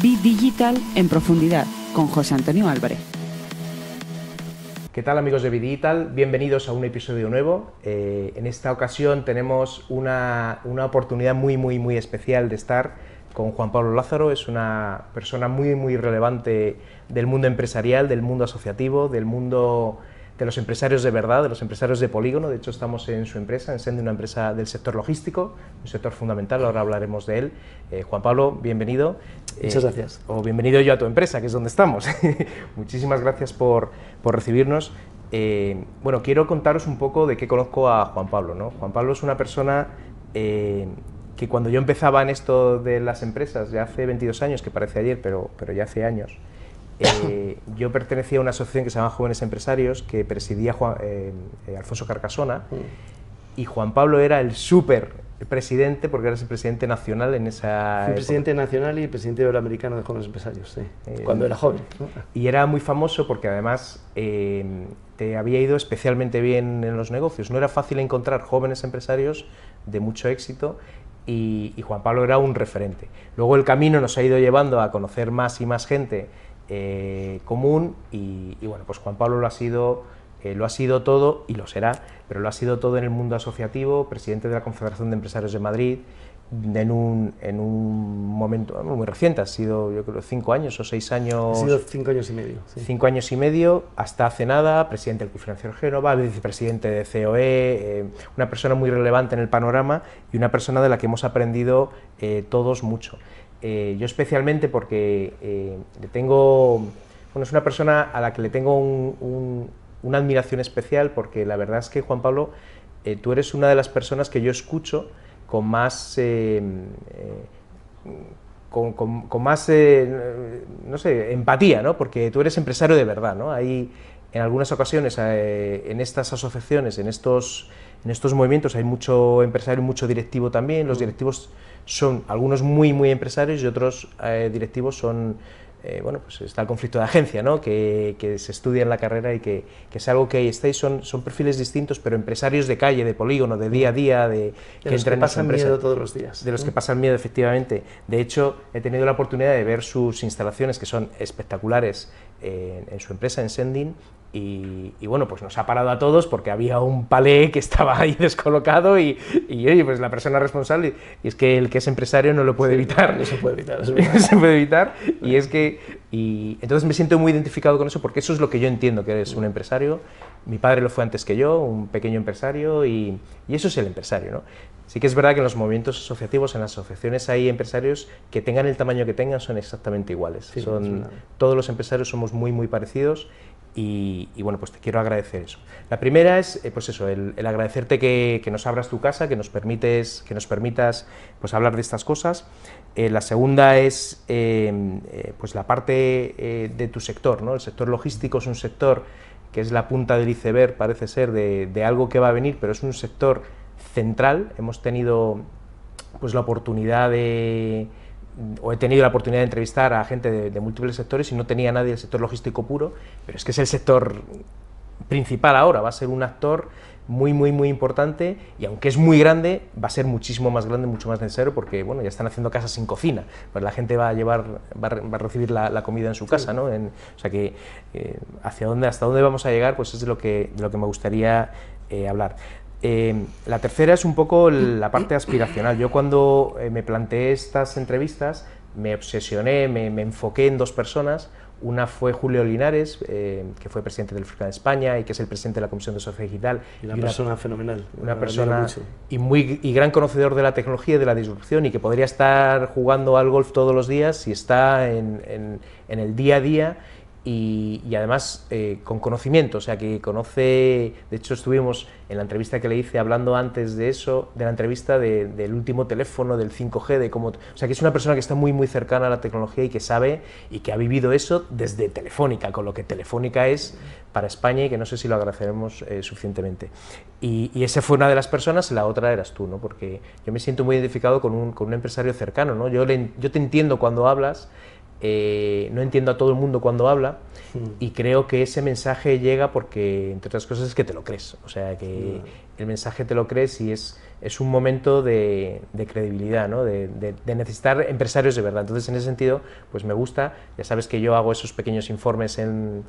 Be Digital en profundidad con José Antonio Álvarez. ¿Qué tal, amigos de Be Digital? Bienvenidos a un episodio nuevo. En esta ocasión tenemos una oportunidad muy especial de estar con Juan Pablo Lázaro. Es una persona muy relevante del mundo empresarial, del mundo asociativo, del mundo de los empresarios de verdad, de los empresarios de polígono. De hecho, estamos en su empresa, en Sendin, una empresa del sector logístico, un sector fundamental, ahora hablaremos de él. Juan Pablo, bienvenido. Muchas gracias. O bienvenido yo a tu empresa, que es donde estamos. Muchísimas gracias por recibirnos. Bueno, quiero contaros un poco de qué conozco a Juan Pablo, ¿no? Juan Pablo es una persona que cuando yo empezaba en esto de las empresas, ya hace 22 años, que parece ayer, pero ya hace años, yo pertenecía a una asociación que se llama Jóvenes Empresarios, que presidía Alfonso Carcasona, y Juan Pablo era el presidente, porque eras el presidente nacional en esa Fui presidente nacional y presidente iberoamericano de Jóvenes Empresarios, sí, cuando era joven, ¿no? Y era muy famoso porque además te había ido especialmente bien en los negocios. No era fácil encontrar jóvenes empresarios de mucho éxito y Juan Pablo era un referente. Luego el camino nos ha ido llevando a conocer más y más gente común y bueno, pues Juan Pablo lo ha sido todo, y lo será, pero lo ha sido todo en el mundo asociativo, presidente de la Confederación de Empresarios de Madrid, en un momento muy reciente, ha sido, yo creo, 5 años o 6 años... Ha sido 5 años y medio. Sí. 5 años y medio, hasta hace nada, presidente del Club Financiero Génova, vicepresidente de COE, una persona muy relevante en el panorama y una persona de la que hemos aprendido todos mucho. Yo especialmente porque le tengo... Bueno, es una persona a la que le tengo una admiración especial, porque la verdad es que, Juan Pablo, tú eres una de las personas que yo escucho con más, no sé, empatía, ¿no? Porque tú eres empresario de verdad, ¿no? Hay, en algunas ocasiones, en estas asociaciones, en estos movimientos, hay mucho empresario y mucho directivo también. Los directivos son algunos muy empresarios y otros directivos son... bueno, pues está el conflicto de agencia, ¿no? que se estudia en la carrera y que es algo que ahí estáis, son perfiles distintos, pero empresarios de calle, de polígono, de día a día, que entran en pasan miedo todos los días. De los que pasan miedo, efectivamente. De hecho, he tenido la oportunidad de ver sus instalaciones, que son espectaculares, en su empresa, en Sendin, y bueno, pues nos ha parado a todos porque había un palé que estaba ahí descolocado y oye, pues la persona responsable, y es que el que es empresario no lo puede evitar. No se puede evitar, no se puede evitar, y entonces me siento muy identificado con eso, porque eso es lo que yo entiendo que eres un empresario. Mi padre lo fue antes que yo, un pequeño empresario, y eso es el empresario, ¿no? Sí que es verdad que en los movimientos asociativos, en las asociaciones, hay empresarios que tengan el tamaño que tengan, son exactamente iguales. Sí, todos los empresarios somos muy parecidos. Y bueno, pues te quiero agradecer eso. La primera es, pues eso, el agradecerte que nos abras tu casa, que nos permitas pues hablar de estas cosas. La segunda es pues la parte de tu sector, ¿no? El sector logístico es un sector que es la punta del iceberg, parece ser, de algo que va a venir, pero es un sector central. Hemos tenido pues la oportunidad he tenido la oportunidad de entrevistar a gente de múltiples sectores y no tenía nadie del sector logístico puro, pero es que es el sector principal ahora, va a ser un actor muy importante, y aunque es muy grande, va a ser muchísimo más grande, mucho más necesario, porque bueno, ya están haciendo casas sin cocina, pues la gente va a recibir la comida en su casa, ¿no? O sea que hasta dónde vamos a llegar, pues es de lo que me gustaría hablar. La tercera es un poco la parte aspiracional. Yo cuando me planteé estas entrevistas me obsesioné, me enfoqué en 2 personas. Una fue Julio Linares, que fue presidente del FRICA de España y que es el presidente de la Comisión de Sociedad Digital. Y una persona fenomenal. Una persona y gran conocedor de la tecnología y de la disrupción, y que podría estar jugando al golf todos los días si está en el día a día. Y además con conocimiento, o sea, que conoce. De hecho, estuvimos en la entrevista que le hice hablando antes de eso, de la entrevista del último teléfono, del 5G, de cómo... O sea, que es una persona que está muy cercana a la tecnología y que sabe y que ha vivido eso desde Telefónica, con lo que Telefónica es para España, y que no sé si lo agradeceremos suficientemente. Y esa fue una de las personas, la otra eras tú, ¿no? Porque yo me siento muy identificado con un empresario cercano, ¿no? Yo te entiendo cuando hablas. No entiendo a todo el mundo cuando habla, y creo que ese mensaje llega porque, entre otras cosas, es que te lo crees, o sea, que el mensaje te lo crees, y es es un momento de credibilidad, ¿no? de necesitar empresarios de verdad. Entonces, en ese sentido, pues me gusta. Ya sabes que yo hago esos pequeños informes en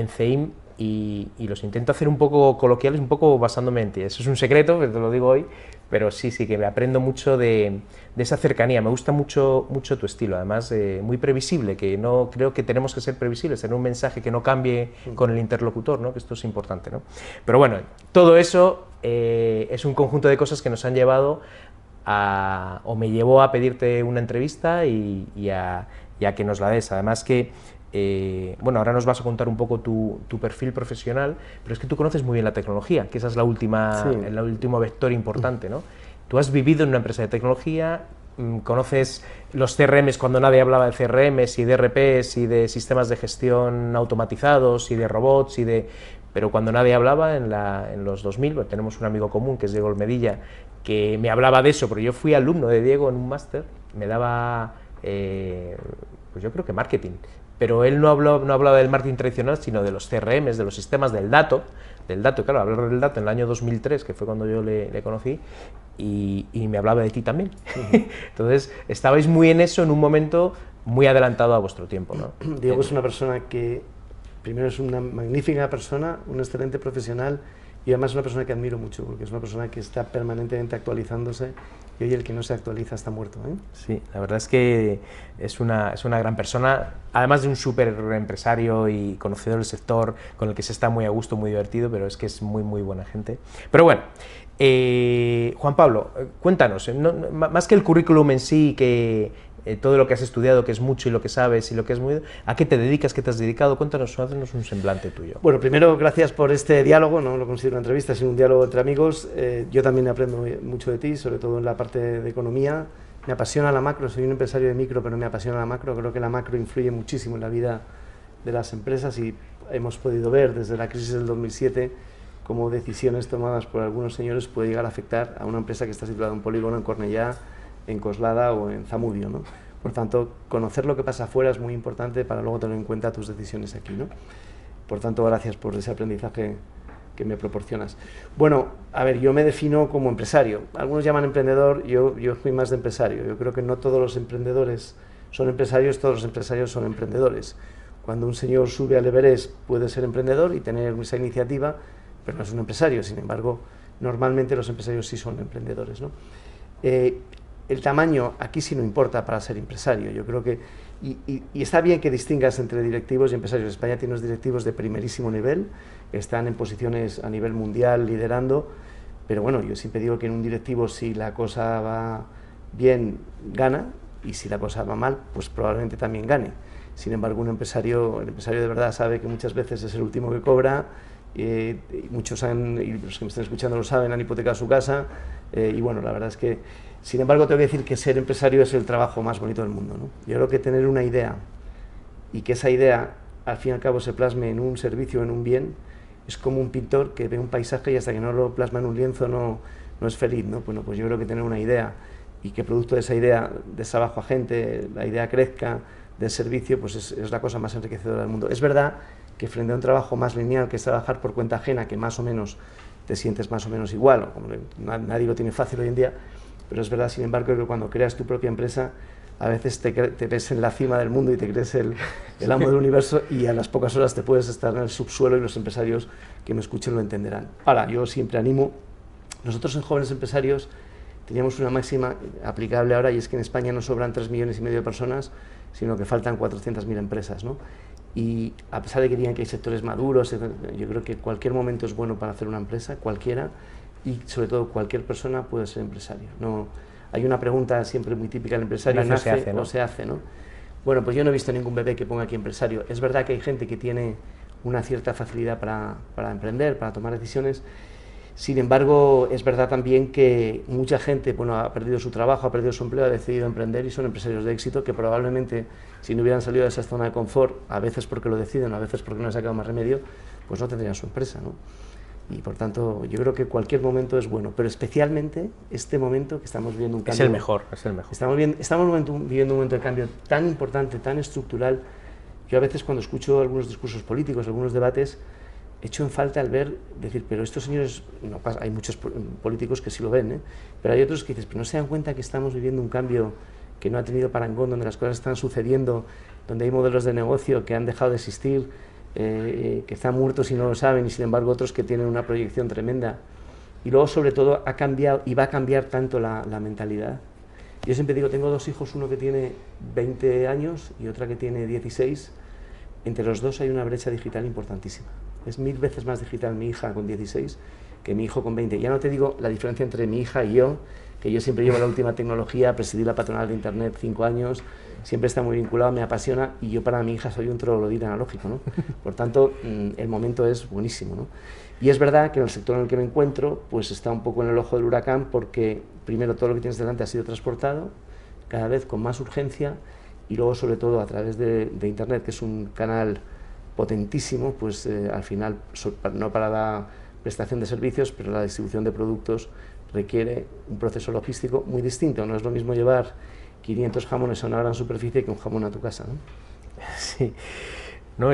CEIM y los intento hacer un poco coloquiales, un poco basándome en ti. Eso es un secreto, te lo digo hoy, pero sí que me aprendo mucho de esa cercanía. Me gusta mucho tu estilo, además muy previsible, que no creo que tenemos que ser previsibles, tener un mensaje que no cambie con el interlocutor, ¿no? Que esto es importante, ¿no? Pero bueno, todo eso es un conjunto de cosas que nos han llevado o me llevó a pedirte una entrevista y a que nos la des. Además que, bueno, ahora nos vas a contar un poco tu perfil profesional, pero es que tú conoces muy bien la tecnología, que esa es el último vector importante, ¿no? Tú has vivido en una empresa de tecnología, conoces los CRMs cuando nadie hablaba de CRMs y de ERPs y de sistemas de gestión automatizados y de robots pero cuando nadie hablaba en los 2000, bueno, tenemos un amigo común que es Diego Olmedilla, que me hablaba de eso, pero yo fui alumno de Diego en un máster, me daba, pues yo creo que marketing, pero él no hablaba del marketing tradicional, sino de los CRMs, de los sistemas del dato, claro, hablar del dato en el año 2003, que fue cuando yo le conocí, y me hablaba de ti también. Entonces, estabais muy en eso, en un momento muy adelantado a vuestro tiempo, ¿no? Diego es una persona que, primero, es una magnífica persona, un excelente profesional, y además es una persona que admiro mucho, porque es una persona que está permanentemente actualizándose, y hoy el que no se actualiza está muerto, ¿eh? Sí, la verdad es que es una gran persona, además de un súper empresario y conocedor del sector, con el que se está muy a gusto, muy divertido, pero es que es muy buena gente. Pero bueno, Juan Pablo, cuéntanos, más que el currículum en sí, que todo lo que has estudiado, que es mucho, y lo que sabes, y lo que es muy... ¿A qué te dedicas, qué te has dedicado? Cuéntanos, haznos un semblante tuyo. Bueno, primero, gracias por este diálogo, no lo considero una entrevista, sino un diálogo entre amigos. Yo también aprendo mucho de ti, sobre todo en la parte de economía. Me apasiona la macro, soy un empresario de micro, pero me apasiona la macro. Creo que la macro influye muchísimo en la vida de las empresas y hemos podido ver desde la crisis del 2007 cómo decisiones tomadas por algunos señores puede llegar a afectar a una empresa que está situada en un polígono en Cornellá, en Coslada o en Zamudio, ¿no? Por tanto, conocer lo que pasa afuera es muy importante para luego tener en cuenta tus decisiones aquí, ¿no? Por tanto, gracias por ese aprendizaje que me proporcionas. Bueno, a ver, yo me defino como empresario. Algunos llaman emprendedor, yo soy más de empresario. Yo creo que no todos los emprendedores son empresarios, todos los empresarios son emprendedores. Cuando un señor sube al Everest puede ser emprendedor y tener esa iniciativa, pero no es un empresario. Sin embargo, normalmente los empresarios sí son emprendedores, ¿no? El tamaño aquí sí no importa para ser empresario. Yo creo que, y está bien que distingas entre directivos y empresarios. España tiene unos directivos de primerísimo nivel, están en posiciones a nivel mundial liderando, pero bueno, yo siempre digo que en un directivo, si la cosa va bien, gana, y si la cosa va mal, pues probablemente también gane. Sin embargo, el empresario de verdad sabe que muchas veces es el último que cobra, muchos y los que me están escuchando lo saben, han hipotecado su casa, y bueno, la verdad es que, sin embargo, tengo que decir que ser empresario es el trabajo más bonito del mundo, ¿no? Yo creo que tener una idea y que esa idea al fin y al cabo se plasme en un servicio, en un bien, es como un pintor que ve un paisaje y hasta que no lo plasma en un lienzo no es feliz, ¿no? Bueno, pues yo creo que tener una idea y que producto de esa idea des trabajo a gente, la idea crezca, del servicio, pues es la cosa más enriquecedora del mundo. Es verdad que frente a un trabajo más lineal, que es trabajar por cuenta ajena, que más o menos te sientes más o menos igual, o como nadie lo tiene fácil hoy en día, pero es verdad, sin embargo, que cuando creas tu propia empresa, a veces te ves en la cima del mundo y te crees el amo del universo, y a las pocas horas te puedes estar en el subsuelo, y los empresarios que me escuchen lo entenderán. Ahora, yo siempre animo, nosotros en Jóvenes Empresarios teníamos una máxima aplicable ahora, y es que en España no sobran 3,5 millones de personas, sino que faltan 400.000 empresas, ¿no? Y a pesar de que digan que hay sectores maduros, yo creo que cualquier momento es bueno para hacer una empresa, cualquiera, y sobre todo cualquier persona puede ser empresario. No, hay una pregunta siempre muy típica del empresario: ¿nace o se hace, ¿no? Bueno, pues yo no he visto ningún bebé que ponga aquí empresario. Es verdad que hay gente que tiene una cierta facilidad para emprender, para tomar decisiones. Sin embargo, es verdad también que mucha gente, bueno, ha perdido su trabajo, ha perdido su empleo, ha decidido emprender, y son empresarios de éxito que probablemente, si no hubieran salido de esa zona de confort, a veces porque lo deciden, a veces porque no les ha quedado más remedio, pues no tendrían su empresa, ¿no? Y por tanto, yo creo que cualquier momento es bueno, pero especialmente este momento que estamos viviendo un cambio. Es el mejor, es el mejor. Estamos viviendo un momento de cambio tan importante, tan estructural. Yo a veces, cuando escucho algunos discursos políticos, algunos debates, echo en falta el ver, decir, pero estos señores, no pasa, hay muchos políticos que sí lo ven, pero hay otros que dices, pero no se dan cuenta que estamos viviendo un cambio que no ha tenido parangón, donde las cosas están sucediendo, donde hay modelos de negocio que han dejado de existir, que están muertos y no lo saben, y sin embargo otros que tienen una proyección tremenda. Y luego, sobre todo, ha cambiado y va a cambiar tanto la mentalidad. Yo siempre digo, tengo dos hijos, uno que tiene 20 años y otra que tiene 16. Entre los dos hay una brecha digital importantísima. Es 1000 veces más digital mi hija con 16 que mi hijo con 20. Ya no te digo la diferencia entre mi hija y yo, que yo siempre llevo la última tecnología, presidí la patronal de Internet 5 años, siempre está muy vinculado, me apasiona, y yo para mi hija soy un troglodita analógico, ¿no? Por tanto, el momento es buenísimo, ¿no? Y es verdad que en el sector en el que me encuentro, pues está un poco en el ojo del huracán, porque primero todo lo que tienes delante ha sido transportado, cada vez con más urgencia, y luego sobre todo a través de Internet, que es un canal potentísimo, pues al final, no para la prestación de servicios, pero la distribución de productos requiere un proceso logístico muy distinto. No es lo mismo llevar 500 jamones a una gran superficie que un jamón a tu casa, ¿no? Sí, no,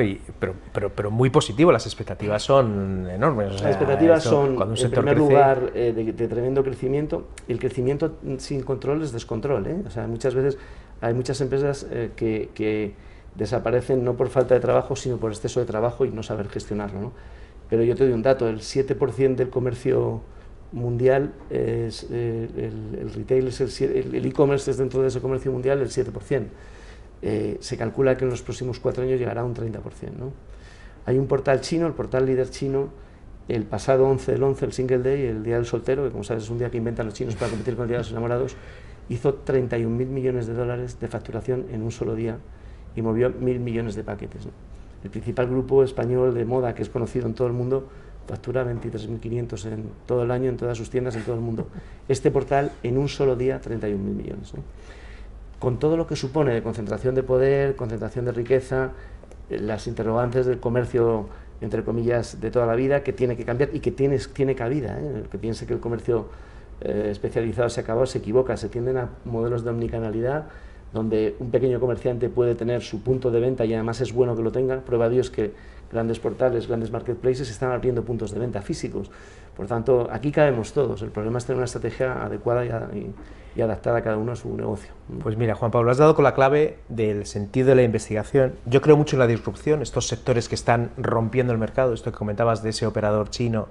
pero muy positivo, las expectativas son enormes. O sea, las expectativas son, en primer lugar, de tremendo crecimiento. El crecimiento sin control es descontrol, ¿eh? O sea, muchas veces hay muchas empresas que desaparecen no por falta de trabajo, sino por exceso de trabajo y no saber gestionarlo, ¿no? Pero yo te doy un dato, el 7% del comercio mundial, es, el retail, el e-commerce es dentro de ese comercio mundial el 7%. Se calcula que en los próximos 4 años llegará a un 30%, ¿no? Hay un portal chino, el portal líder chino, el pasado 11 del 11, el Single Day, el Día del Soltero, que como sabes es un día que inventan los chinos para competir con el Día de los Enamorados, hizo 31.000 millones de dólares de facturación en un solo día y movió 1.000 millones de paquetes, ¿no? El principal grupo español de moda que es conocido en todo el mundo factura 23.500 en todo el año, en todas sus tiendas, en todo el mundo. Este portal, en un solo día, 31.000 millones, ¿no? Con todo lo que supone de concentración de poder, concentración de riqueza, las interrogantes del comercio, entre comillas, de toda la vida, que tiene que cambiar y que tiene cabida, ¿eh? El que piense que el comercio especializado se acabó, se equivoca. Se tienden a modelos de omnicanalidad, donde un pequeño comerciante puede tener su punto de venta y además es bueno que lo tenga. Prueba de ello es que grandes portales, grandes marketplaces están abriendo puntos de venta físicos. Por tanto, aquí cabemos todos. El problema es tener una estrategia adecuada y adaptada a cada uno a su negocio. Pues mira, Juan Pablo, has dado con la clave del sentido de la investigación. Yo creo mucho en la disrupción, estos sectores que están rompiendo el mercado, esto que comentabas de ese operador chino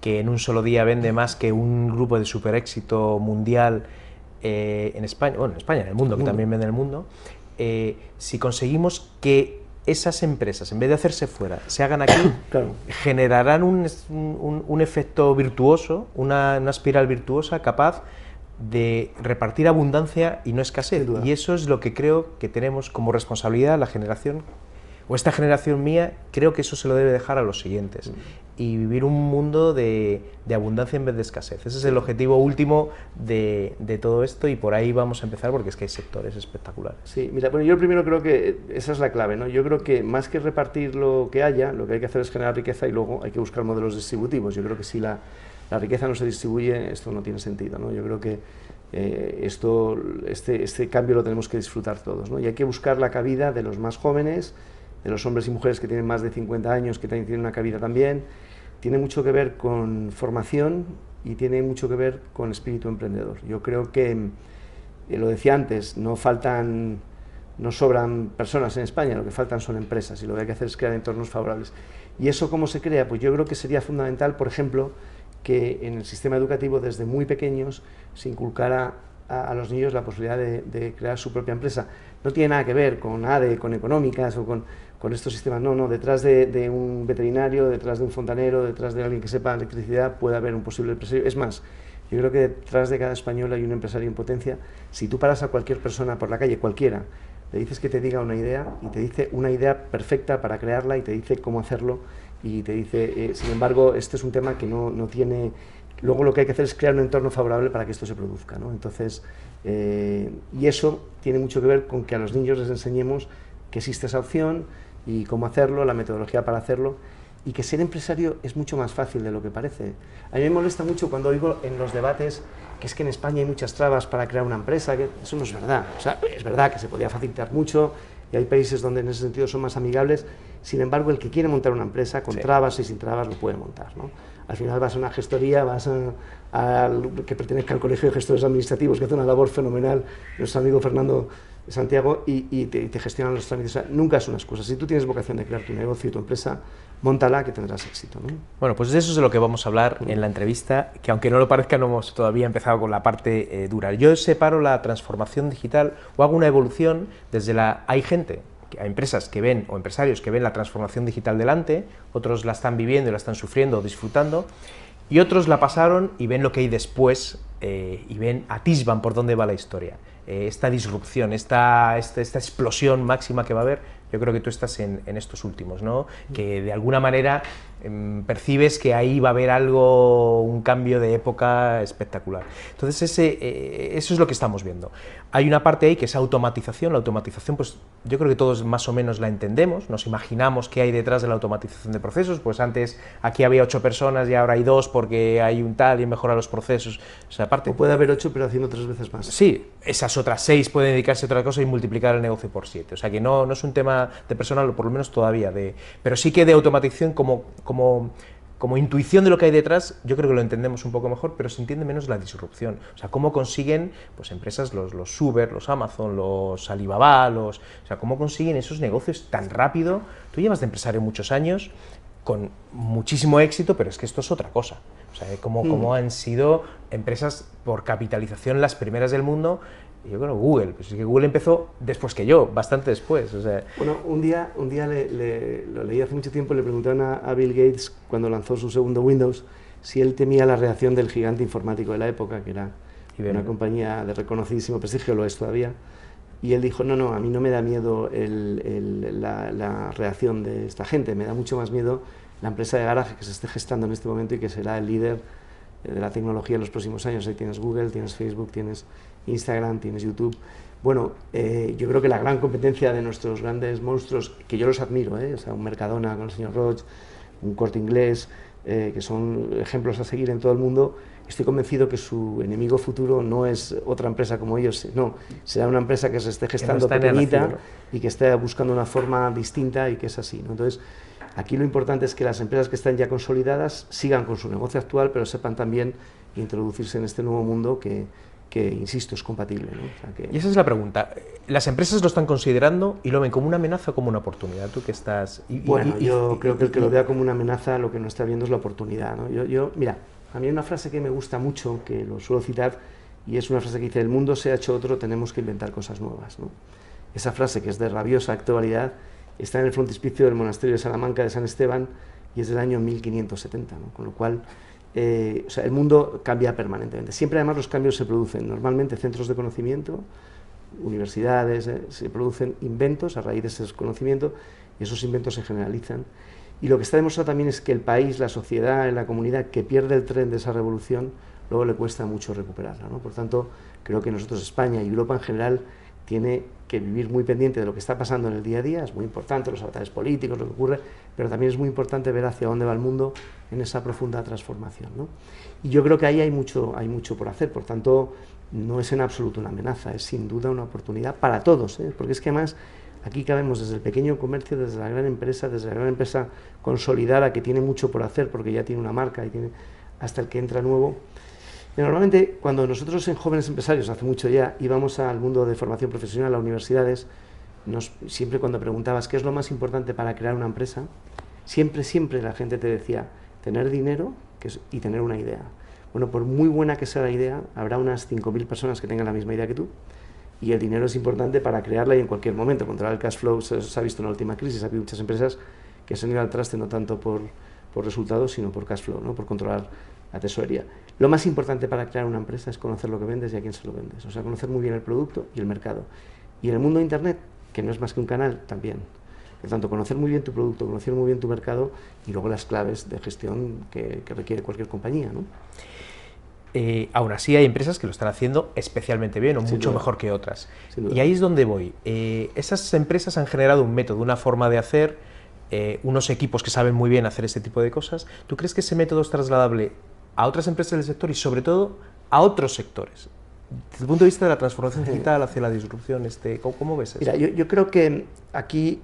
que en un solo día vende más que un grupo de super éxito mundial en España, bueno, en España, en el mundo, que también vende en el mundo. Si conseguimos que esas empresas, en vez de hacerse fuera, se hagan aquí, claro, generarán un efecto virtuoso, una espiral virtuosa capaz de repartir abundancia y no escasez. Y eso es lo que creo que tenemos como responsabilidad la generación, o esta generación mía, creo que eso se lo debe dejar a los siguientes. Y vivir un mundo de abundancia en vez de escasez. Ese es el objetivo último de todo esto, y por ahí vamos a empezar, porque es que hay sectores espectaculares. Sí, mira, bueno, yo primero creo que esa es la clave, ¿no? Yo creo que más que repartir lo que haya, lo que hay que hacer es generar riqueza y luego hay que buscar modelos distributivos. Yo creo que si la riqueza no se distribuye, esto no tiene sentido, ¿no? Yo creo que este cambio lo tenemos que disfrutar todos, ¿no? Y hay que buscar la cabida de los más jóvenes, de los hombres y mujeres que tienen más de 50 años, que también tienen una cabida también. Tiene mucho que ver con formación y tiene mucho que ver con espíritu emprendedor. Yo creo que, lo decía antes, no sobran personas en España, lo que faltan son empresas, y lo que hay que hacer es crear entornos favorables. ¿Y eso cómo se crea? Pues yo creo que sería fundamental, por ejemplo, que en el sistema educativo desde muy pequeños se inculcara a los niños la posibilidad de crear su propia empresa. No tiene nada que ver con ADE, con económicas o con estos sistemas, no, detrás de un veterinario, detrás de un fontanero, detrás de alguien que sepa electricidad puede haber un posible empresario. Es más, yo creo que detrás de cada español hay un empresario en potencia. Si tú paras a cualquier persona por la calle, cualquiera, le dices que te diga una idea y te dice una idea perfecta para crearla y te dice cómo hacerlo y te dice, sin embargo, este es un tema que no tiene... Luego lo que hay que hacer es crear un entorno favorable para que esto se produzca, ¿no? Entonces, y eso tiene mucho que ver con que a los niños les enseñemos que existe esa opción y cómo hacerlo, la metodología para hacerlo, y que ser empresario es mucho más fácil de lo que parece. A mí me molesta mucho cuando oigo en los debates que es que en España hay muchas trabas para crear una empresa, que eso no es verdad. O sea, es verdad que se podía facilitar mucho, y hay países donde en ese sentido son más amigables. Sin embargo, el que quiere montar una empresa con trabas y sin trabas lo puede montar, ¿no? Al final vas a una gestoría, vas que pertenezca al Colegio de Gestores Administrativos, que hace una labor fenomenal, nuestro amigo Fernando Santiago, y te gestionan los trámites. O sea, nunca es una excusa. Si tú tienes vocación de crear tu negocio y tu empresa, móntala, que tendrás éxito, ¿no? Bueno, pues de eso es de lo que vamos a hablar en la entrevista, que aunque no lo parezca, no hemos todavía empezado con la parte dura. Yo separo la transformación digital o hago una evolución desde la... Hay gente, hay empresas que ven, o empresarios que ven la transformación digital delante, otros la están viviendo y la están sufriendo o disfrutando, y otros la pasaron y ven lo que hay después y atisban por dónde va la historia. Esta disrupción, esta explosión máxima que va a haber, yo creo que tú estás en estos últimos, ¿no? Que de alguna manera percibes que ahí va a haber algo, un cambio de época espectacular. Entonces eso es lo que estamos viendo. Hay una parte ahí que es automatización. La automatización, pues yo creo que todos más o menos la entendemos, nos imaginamos qué hay detrás de la automatización de procesos. Pues antes aquí había 8 personas y ahora hay 2 porque hay un tal y mejora los procesos. O sea, aparte, o puede haber 8 pero haciendo 3 veces más. Sí, esas otras 6 pueden dedicarse a otra cosa y multiplicar el negocio por 7. O sea que no es un tema de personal, o por lo menos todavía, pero sí que de automatización como intuición de lo que hay detrás, yo creo que lo entendemos un poco mejor, pero se entiende menos la disrupción. O sea, cómo consiguen pues empresas, los Uber, los Amazon, los Alibaba, o sea, cómo consiguen esos negocios tan rápido. Tú llevas de empresario muchos años, con muchísimo éxito, pero es que esto es otra cosa. O sea, cómo han sido empresas por capitalización las primeras del mundo. Yo creo Google, pues es que Google empezó después que yo, bastante después. O sea. Bueno, un día lo leí hace mucho tiempo, le preguntaron a Bill Gates, cuando lanzó su segundo Windows, si él temía la reacción del gigante informático de la época, que era una compañía de reconocidísimo prestigio, lo es todavía, y él dijo, no, a mí no me da miedo la reacción de esta gente, me da mucho más miedo la empresa de garaje que se esté gestando en este momento y que será el líder de la tecnología en los próximos años. Ahí tienes Google, tienes Facebook, tienes Instagram, tienes YouTube. Bueno, yo creo que la gran competencia de nuestros grandes monstruos, que yo los admiro, o sea, un Mercadona con el señor Roig, un Corte Inglés, que son ejemplos a seguir en todo el mundo, estoy convencido que su enemigo futuro no es otra empresa como ellos, no, será una empresa que se esté gestando pequeñita y que esté buscando una forma distinta y que es así, ¿no? Entonces, aquí lo importante es que las empresas que están ya consolidadas sigan con su negocio actual, pero sepan también introducirse en este nuevo mundo que insisto, es compatible, ¿no? O sea, Y esa es la pregunta. ¿Las empresas lo están considerando y lo ven como una amenaza o como una oportunidad? Tú que estás... yo creo que el que lo vea como una amenaza lo que no está viendo es la oportunidad, ¿no? Mira, a mí hay una frase que me gusta mucho, que lo suelo citar, y es una frase que dice, el mundo se ha hecho otro, tenemos que inventar cosas nuevas, ¿no? Esa frase, que es de rabiosa actualidad, está en el frontispicio del monasterio de Salamanca de San Esteban y es del año 1570, ¿no? Con lo cual, o sea, el mundo cambia permanentemente. Siempre además los cambios se producen, normalmente centros de conocimiento, universidades, se producen inventos a raíz de ese conocimiento y esos inventos se generalizan. Y lo que está demostrado también es que el país, la sociedad, la comunidad que pierde el tren de esa revolución, luego le cuesta mucho recuperarla, ¿no? Por tanto, creo que nosotros, España y Europa en general, tiene que vivir muy pendiente de lo que está pasando en el día a día. Es muy importante los avatares políticos, lo que ocurre, pero también es muy importante ver hacia dónde va el mundo en esa profunda transformación, ¿no? Y yo creo que ahí hay mucho por hacer, por tanto, no es en absoluto una amenaza, es sin duda una oportunidad para todos, ¿eh? Porque es que además aquí cabemos desde el pequeño comercio, desde la gran empresa consolidada que tiene mucho por hacer porque ya tiene una marca y tiene, hasta el que entra nuevo. Y normalmente cuando nosotros en Jóvenes Empresarios, hace mucho ya, íbamos al mundo de formación profesional, a universidades, siempre cuando preguntabas qué es lo más importante para crear una empresa, siempre la gente te decía tener dinero y tener una idea. Bueno, por muy buena que sea la idea, habrá unas 5.000 personas que tengan la misma idea que tú, y el dinero es importante para crearla y en cualquier momento. Controlar el cash flow se ha visto en la última crisis, ha habido muchas empresas que se han ido al traste no tanto por resultados, sino por cash flow, ¿no? Por controlar la tesorería. Lo más importante para crear una empresa es conocer lo que vendes y a quién se lo vendes, o sea, conocer muy bien el producto y el mercado. Y en el mundo de Internet, que no es más que un canal, también. Por tanto, conocer muy bien tu producto, conocer muy bien tu mercado y luego las claves de gestión que requiere cualquier compañía, ¿no? Aún así hay empresas que lo están haciendo especialmente bien o mucho mejor que otras. Y ahí es donde voy. Esas empresas han generado un método, una forma de hacer, unos equipos que saben muy bien hacer este tipo de cosas. ¿Tú crees que ese método es trasladable a otras empresas del sector y sobre todo a otros sectores? Desde el punto de vista de la transformación digital hacia la disrupción, ¿cómo ves eso? Mira, yo creo que aquí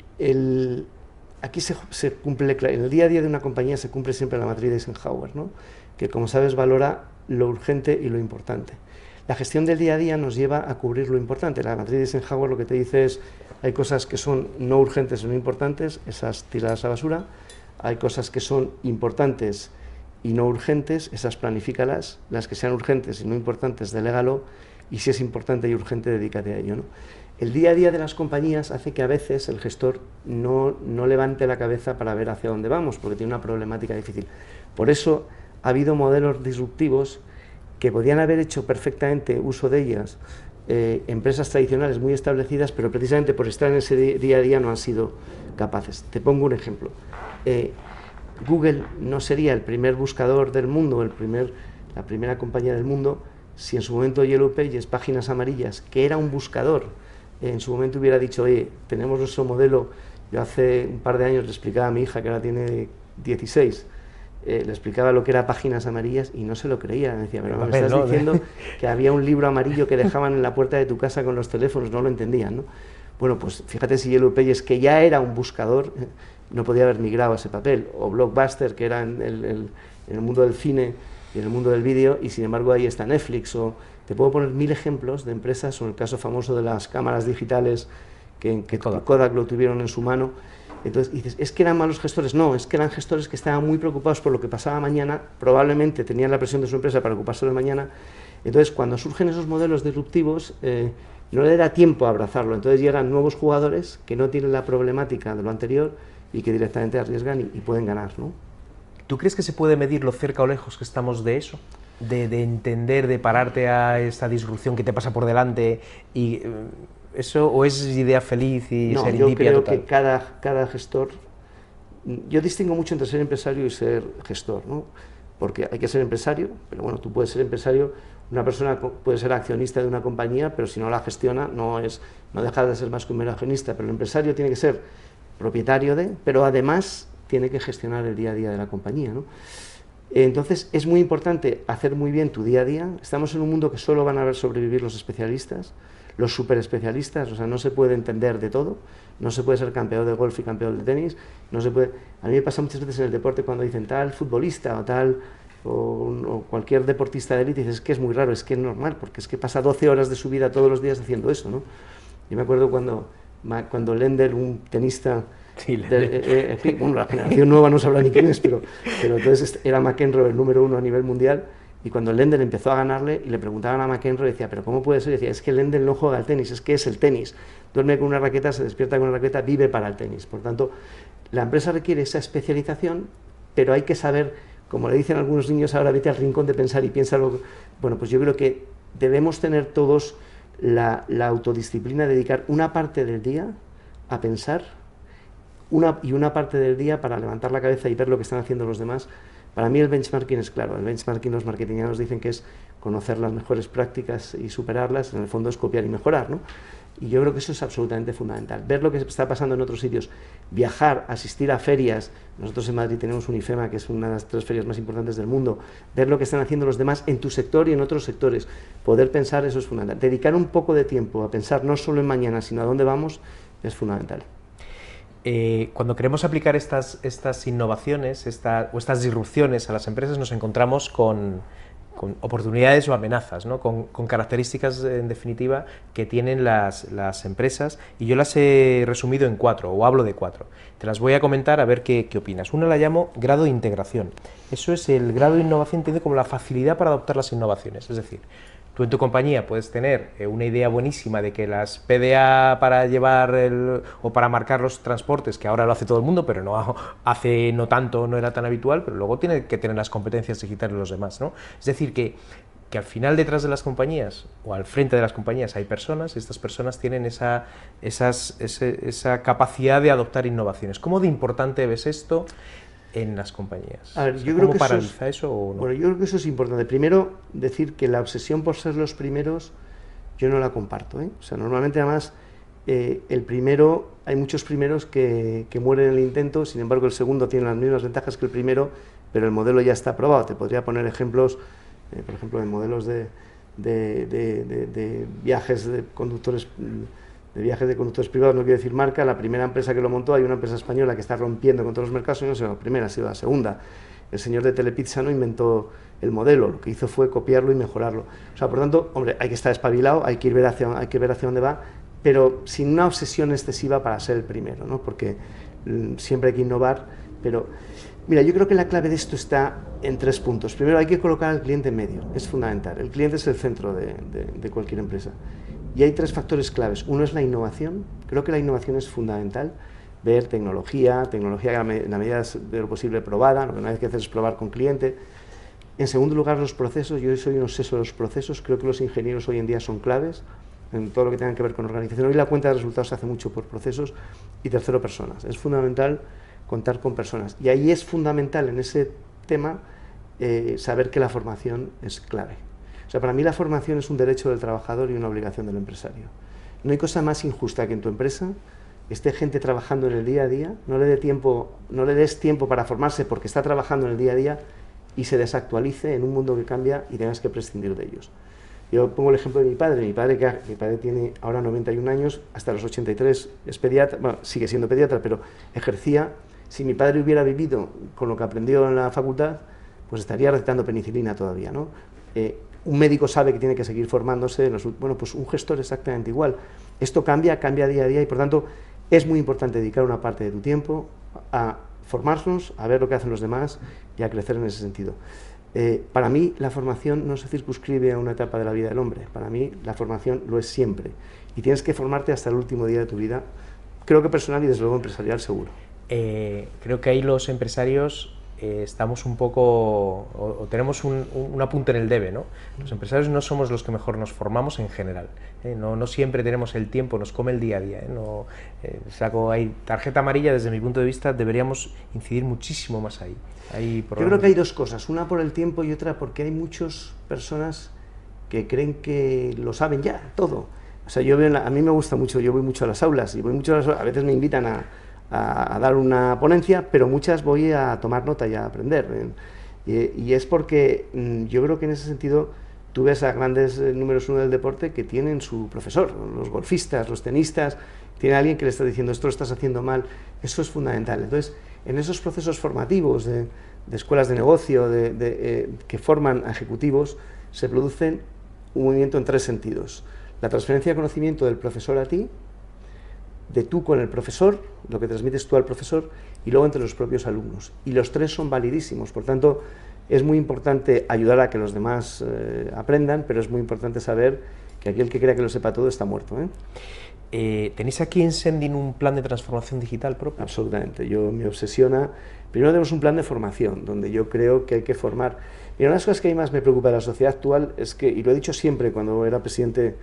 se cumple, en el día a día de una compañía se cumple siempre la matriz de Eisenhower, ¿no? Que, como sabes, valora lo urgente y lo importante. La gestión del día a día nos lleva a cubrir lo importante. La matriz de Eisenhower lo que te dice es, hay cosas que son no urgentes o no importantes, esas tiradas a basura. Hay cosas que son importantes y no urgentes, esas planifícalas. Las que sean urgentes y no importantes, delégalo. Y si es importante y urgente, dedícate a ello, ¿no? El día a día de las compañías hace que a veces el gestor no levante la cabeza para ver hacia dónde vamos, porque tiene una problemática difícil. Por eso ha habido modelos disruptivos que podían haber hecho perfectamente uso de ellas empresas tradicionales muy establecidas, pero precisamente por estar en ese día a día no han sido capaces. Te pongo un ejemplo. Google no sería el primer buscador del mundo, la primera compañía del mundo, si en su momento Yellow Pages, páginas amarillas, que era un buscador, en su momento hubiera dicho, oye, tenemos nuestro modelo. Yo hace un par de años le explicaba a mi hija, que ahora tiene 16, le explicaba lo que era páginas amarillas y no se lo creía. Me decía, pero me estás diciendo que había un libro amarillo que dejaban en la puerta de tu casa con los teléfonos, no lo entendían, ¿no? Bueno, pues fíjate si Yellow Pages, que ya era un buscador, no podía haber migrado a ese papel, o Blockbuster, que era en el mundo del cine y en el mundo del vídeo, y sin embargo ahí está Netflix, o te puedo poner 1000 ejemplos de empresas, o el caso famoso de las cámaras digitales que Kodak lo tuvieron en su mano. Entonces dices, ¿es que eran malos gestores? No, es que eran gestores que estaban muy preocupados por lo que pasaba mañana, probablemente tenían la presión de su empresa para ocuparse de mañana. Entonces, cuando surgen esos modelos disruptivos, no le da tiempo a abrazarlo. Entonces llegan nuevos jugadores que no tienen la problemática de lo anterior y que directamente arriesgan y pueden ganar, ¿no? ¿Tú crees que se puede medir lo cerca o lejos que estamos de eso? De entender, de pararte a esta disrupción que te pasa por delante y eso, o es idea feliz y serendipia total? Yo creo total? que cada gestor, yo distingo mucho entre ser empresario y ser gestor, ¿no? Porque hay que ser empresario, pero bueno, tú puedes ser empresario, una persona puede ser accionista de una compañía, pero si no la gestiona no deja de ser más que un mero accionista, pero el empresario tiene que ser propietario pero además tiene que gestionar el día a día de la compañía, ¿no? Entonces es muy importante hacer muy bien tu día a día. Estamos en un mundo que solo van a ver sobrevivir los especialistas, los super especialistas, o sea, no se puede entender de todo, no se puede ser campeón de golf y campeón de tenis, no se puede. A mí me pasa muchas veces en el deporte cuando dicen tal futbolista o tal, o cualquier deportista de élite, dices, es que es muy raro, es que es normal, porque es que pasa 12 horas de su vida todos los días haciendo eso, ¿no? Yo me acuerdo cuando Lendl, un tenista, sí, bueno, la generación nueva no sabrá ni quién es, pero entonces era McEnroe el número 1 a nivel mundial, y cuando Lendl empezó a ganarle y le preguntaban a McEnroe, decía, pero ¿cómo puede ser? Y decía, es que Lendl no juega al tenis, es que es el tenis, duerme con una raqueta, se despierta con una raqueta, vive para el tenis. Por tanto, la empresa requiere esa especialización, pero hay que saber, como le dicen algunos niños, ahora vete al rincón de pensar y piénsalo. Bueno, pues yo creo que debemos tener todos la autodisciplina, dedicar una parte del día a pensar y una parte del día para levantar la cabeza y ver lo que están haciendo los demás. Para mí el benchmarking es claro. El benchmarking, los marketingianos dicen que es conocer las mejores prácticas y superarlas. En el fondo es copiar y mejorar, ¿no? Y yo creo que eso es absolutamente fundamental. Ver lo que está pasando en otros sitios, viajar, asistir a ferias. Nosotros en Madrid tenemos un IFEMA, que es una de las 3 ferias más importantes del mundo. Ver lo que están haciendo los demás en tu sector y en otros sectores. Poder pensar, eso es fundamental. Dedicar un poco de tiempo a pensar no solo en mañana, sino a dónde vamos, es fundamental. Cuando queremos aplicar estas innovaciones o estas disrupciones a las empresas, nos encontramos con oportunidades o amenazas, ¿no? Con características, en definitiva, que tienen las empresas, y yo las he resumido en 4, o hablo de 4. Te las voy a comentar a ver qué opinas. Una la llamo grado de integración. Eso es el grado de innovación, entiende como la facilidad para adoptar las innovaciones. Es decir, tú en tu compañía puedes tener una idea buenísima de que las PDA para llevar o para marcar los transportes, que ahora lo hace todo el mundo, pero no tanto, no era tan habitual, pero luego tiene que tener las competencias digitales los demás, ¿no? Es decir, que al final detrás de las compañías o al frente de las compañías hay personas, y estas personas tienen esa capacidad de adoptar innovaciones. ¿Cómo de importante ves esto en las compañías? A ver, yo ¿Cómo creo que paraliza eso o no? Bueno, yo creo que eso es importante. Primero, decir que la obsesión por ser los primeros, yo no la comparto, ¿eh? O sea, normalmente además hay muchos primeros que mueren en el intento, sin embargo el segundo tiene las mismas ventajas que el primero, pero el modelo ya está aprobado. Te podría poner ejemplos, por ejemplo, de modelos de de viajes de conductores privados, no quiero decir marca. La primera empresa que lo montó, hay una empresa española que está rompiendo con todos los mercados, y no ha sido la primera, ha sido la segunda. El señor de Telepizza no inventó el modelo, lo que hizo fue copiarlo y mejorarlo. O sea, por tanto, hombre, hay que estar espabilado, hay que ver hacia dónde va, pero sin una obsesión excesiva para ser el primero, ¿no? Porque siempre hay que innovar, pero mira, yo creo que la clave de esto está en 3 puntos. Primero, hay que colocar al cliente en medio, es fundamental. El cliente es el centro de cualquier empresa. Y hay 3 factores claves. Uno es la innovación. Creo que la innovación es fundamental. Ver tecnología en la medida de lo posible probada, lo que no hay que hacer es probar con cliente. En segundo lugar, los procesos. Yo soy un obseso de los procesos. Creo que los ingenieros hoy en día son claves en todo lo que tenga que ver con organización. Hoy la cuenta de resultados se hace mucho por procesos. Y tercero, personas. Es fundamental contar con personas. Y ahí es fundamental en ese tema saber que la formación es clave. O sea, para mí la formación es un derecho del trabajador y una obligación del empresario. No hay cosa más injusta que en tu empresa esté gente trabajando en el día a día, no le des tiempo para formarse porque está trabajando en el día a día y se desactualice en un mundo que cambia y tengas que prescindir de ellos. Yo pongo el ejemplo de mi padre. Mi padre tiene ahora 91 años, hasta los 83 es pediatra, bueno, sigue siendo pediatra, pero ejercía. Si mi padre hubiera vivido con lo que aprendió en la facultad, pues estaría recetando penicilina todavía, ¿no? Un médico sabe que tiene que seguir formándose, bueno, pues un gestor exactamente igual. Esto cambia día a día y por tanto es muy importante dedicar una parte de tu tiempo a formarnos, a ver lo que hacen los demás y a crecer en ese sentido. Para mí la formación no se circunscribe a una etapa de la vida del hombre, para mí la formación lo es siempre y tienes que formarte hasta el último día de tu vida, creo que personal y desde luego empresarial seguro. Creo que ahí los empresarios estamos un poco, o tenemos un apunte en el debe, ¿no? Los empresarios no somos los que mejor nos formamos en general, no siempre tenemos el tiempo, nos come el día a día, saco ahí tarjeta amarilla. Desde mi punto de vista deberíamos incidir muchísimo más ahí. Yo creo que hay 2 cosas, una por el tiempo y otra porque hay muchas personas que creen que lo saben ya, todo. O sea, a mí me gusta mucho, yo voy mucho a las aulas, y a veces me invitan a dar una ponencia, pero muchas voy a tomar nota y a aprender. Y es porque yo creo que en ese sentido tú ves a grandes números 1 del deporte que tienen su profesor, los golfistas, los tenistas, tiene alguien que le está diciendo esto lo estás haciendo mal. Eso es fundamental. Entonces, en esos procesos formativos de escuelas de negocio que forman a ejecutivos, se produce un movimiento en 3 sentidos. La transferencia de conocimiento del profesor a ti, de tú con el profesor, lo que transmites tú al profesor, y luego entre los propios alumnos. Y los 3 son validísimos, por tanto, es muy importante ayudar a que los demás aprendan, pero es muy importante saber que aquel que crea que lo sepa todo está muerto, ¿Tenéis aquí en Sending un plan de transformación digital propio? Absolutamente, me obsesiona. Primero tenemos un plan de formación, donde yo creo que hay que formar. Y una de las cosas que a mí más me preocupa de la sociedad actual es que, y lo he dicho siempre cuando era presidente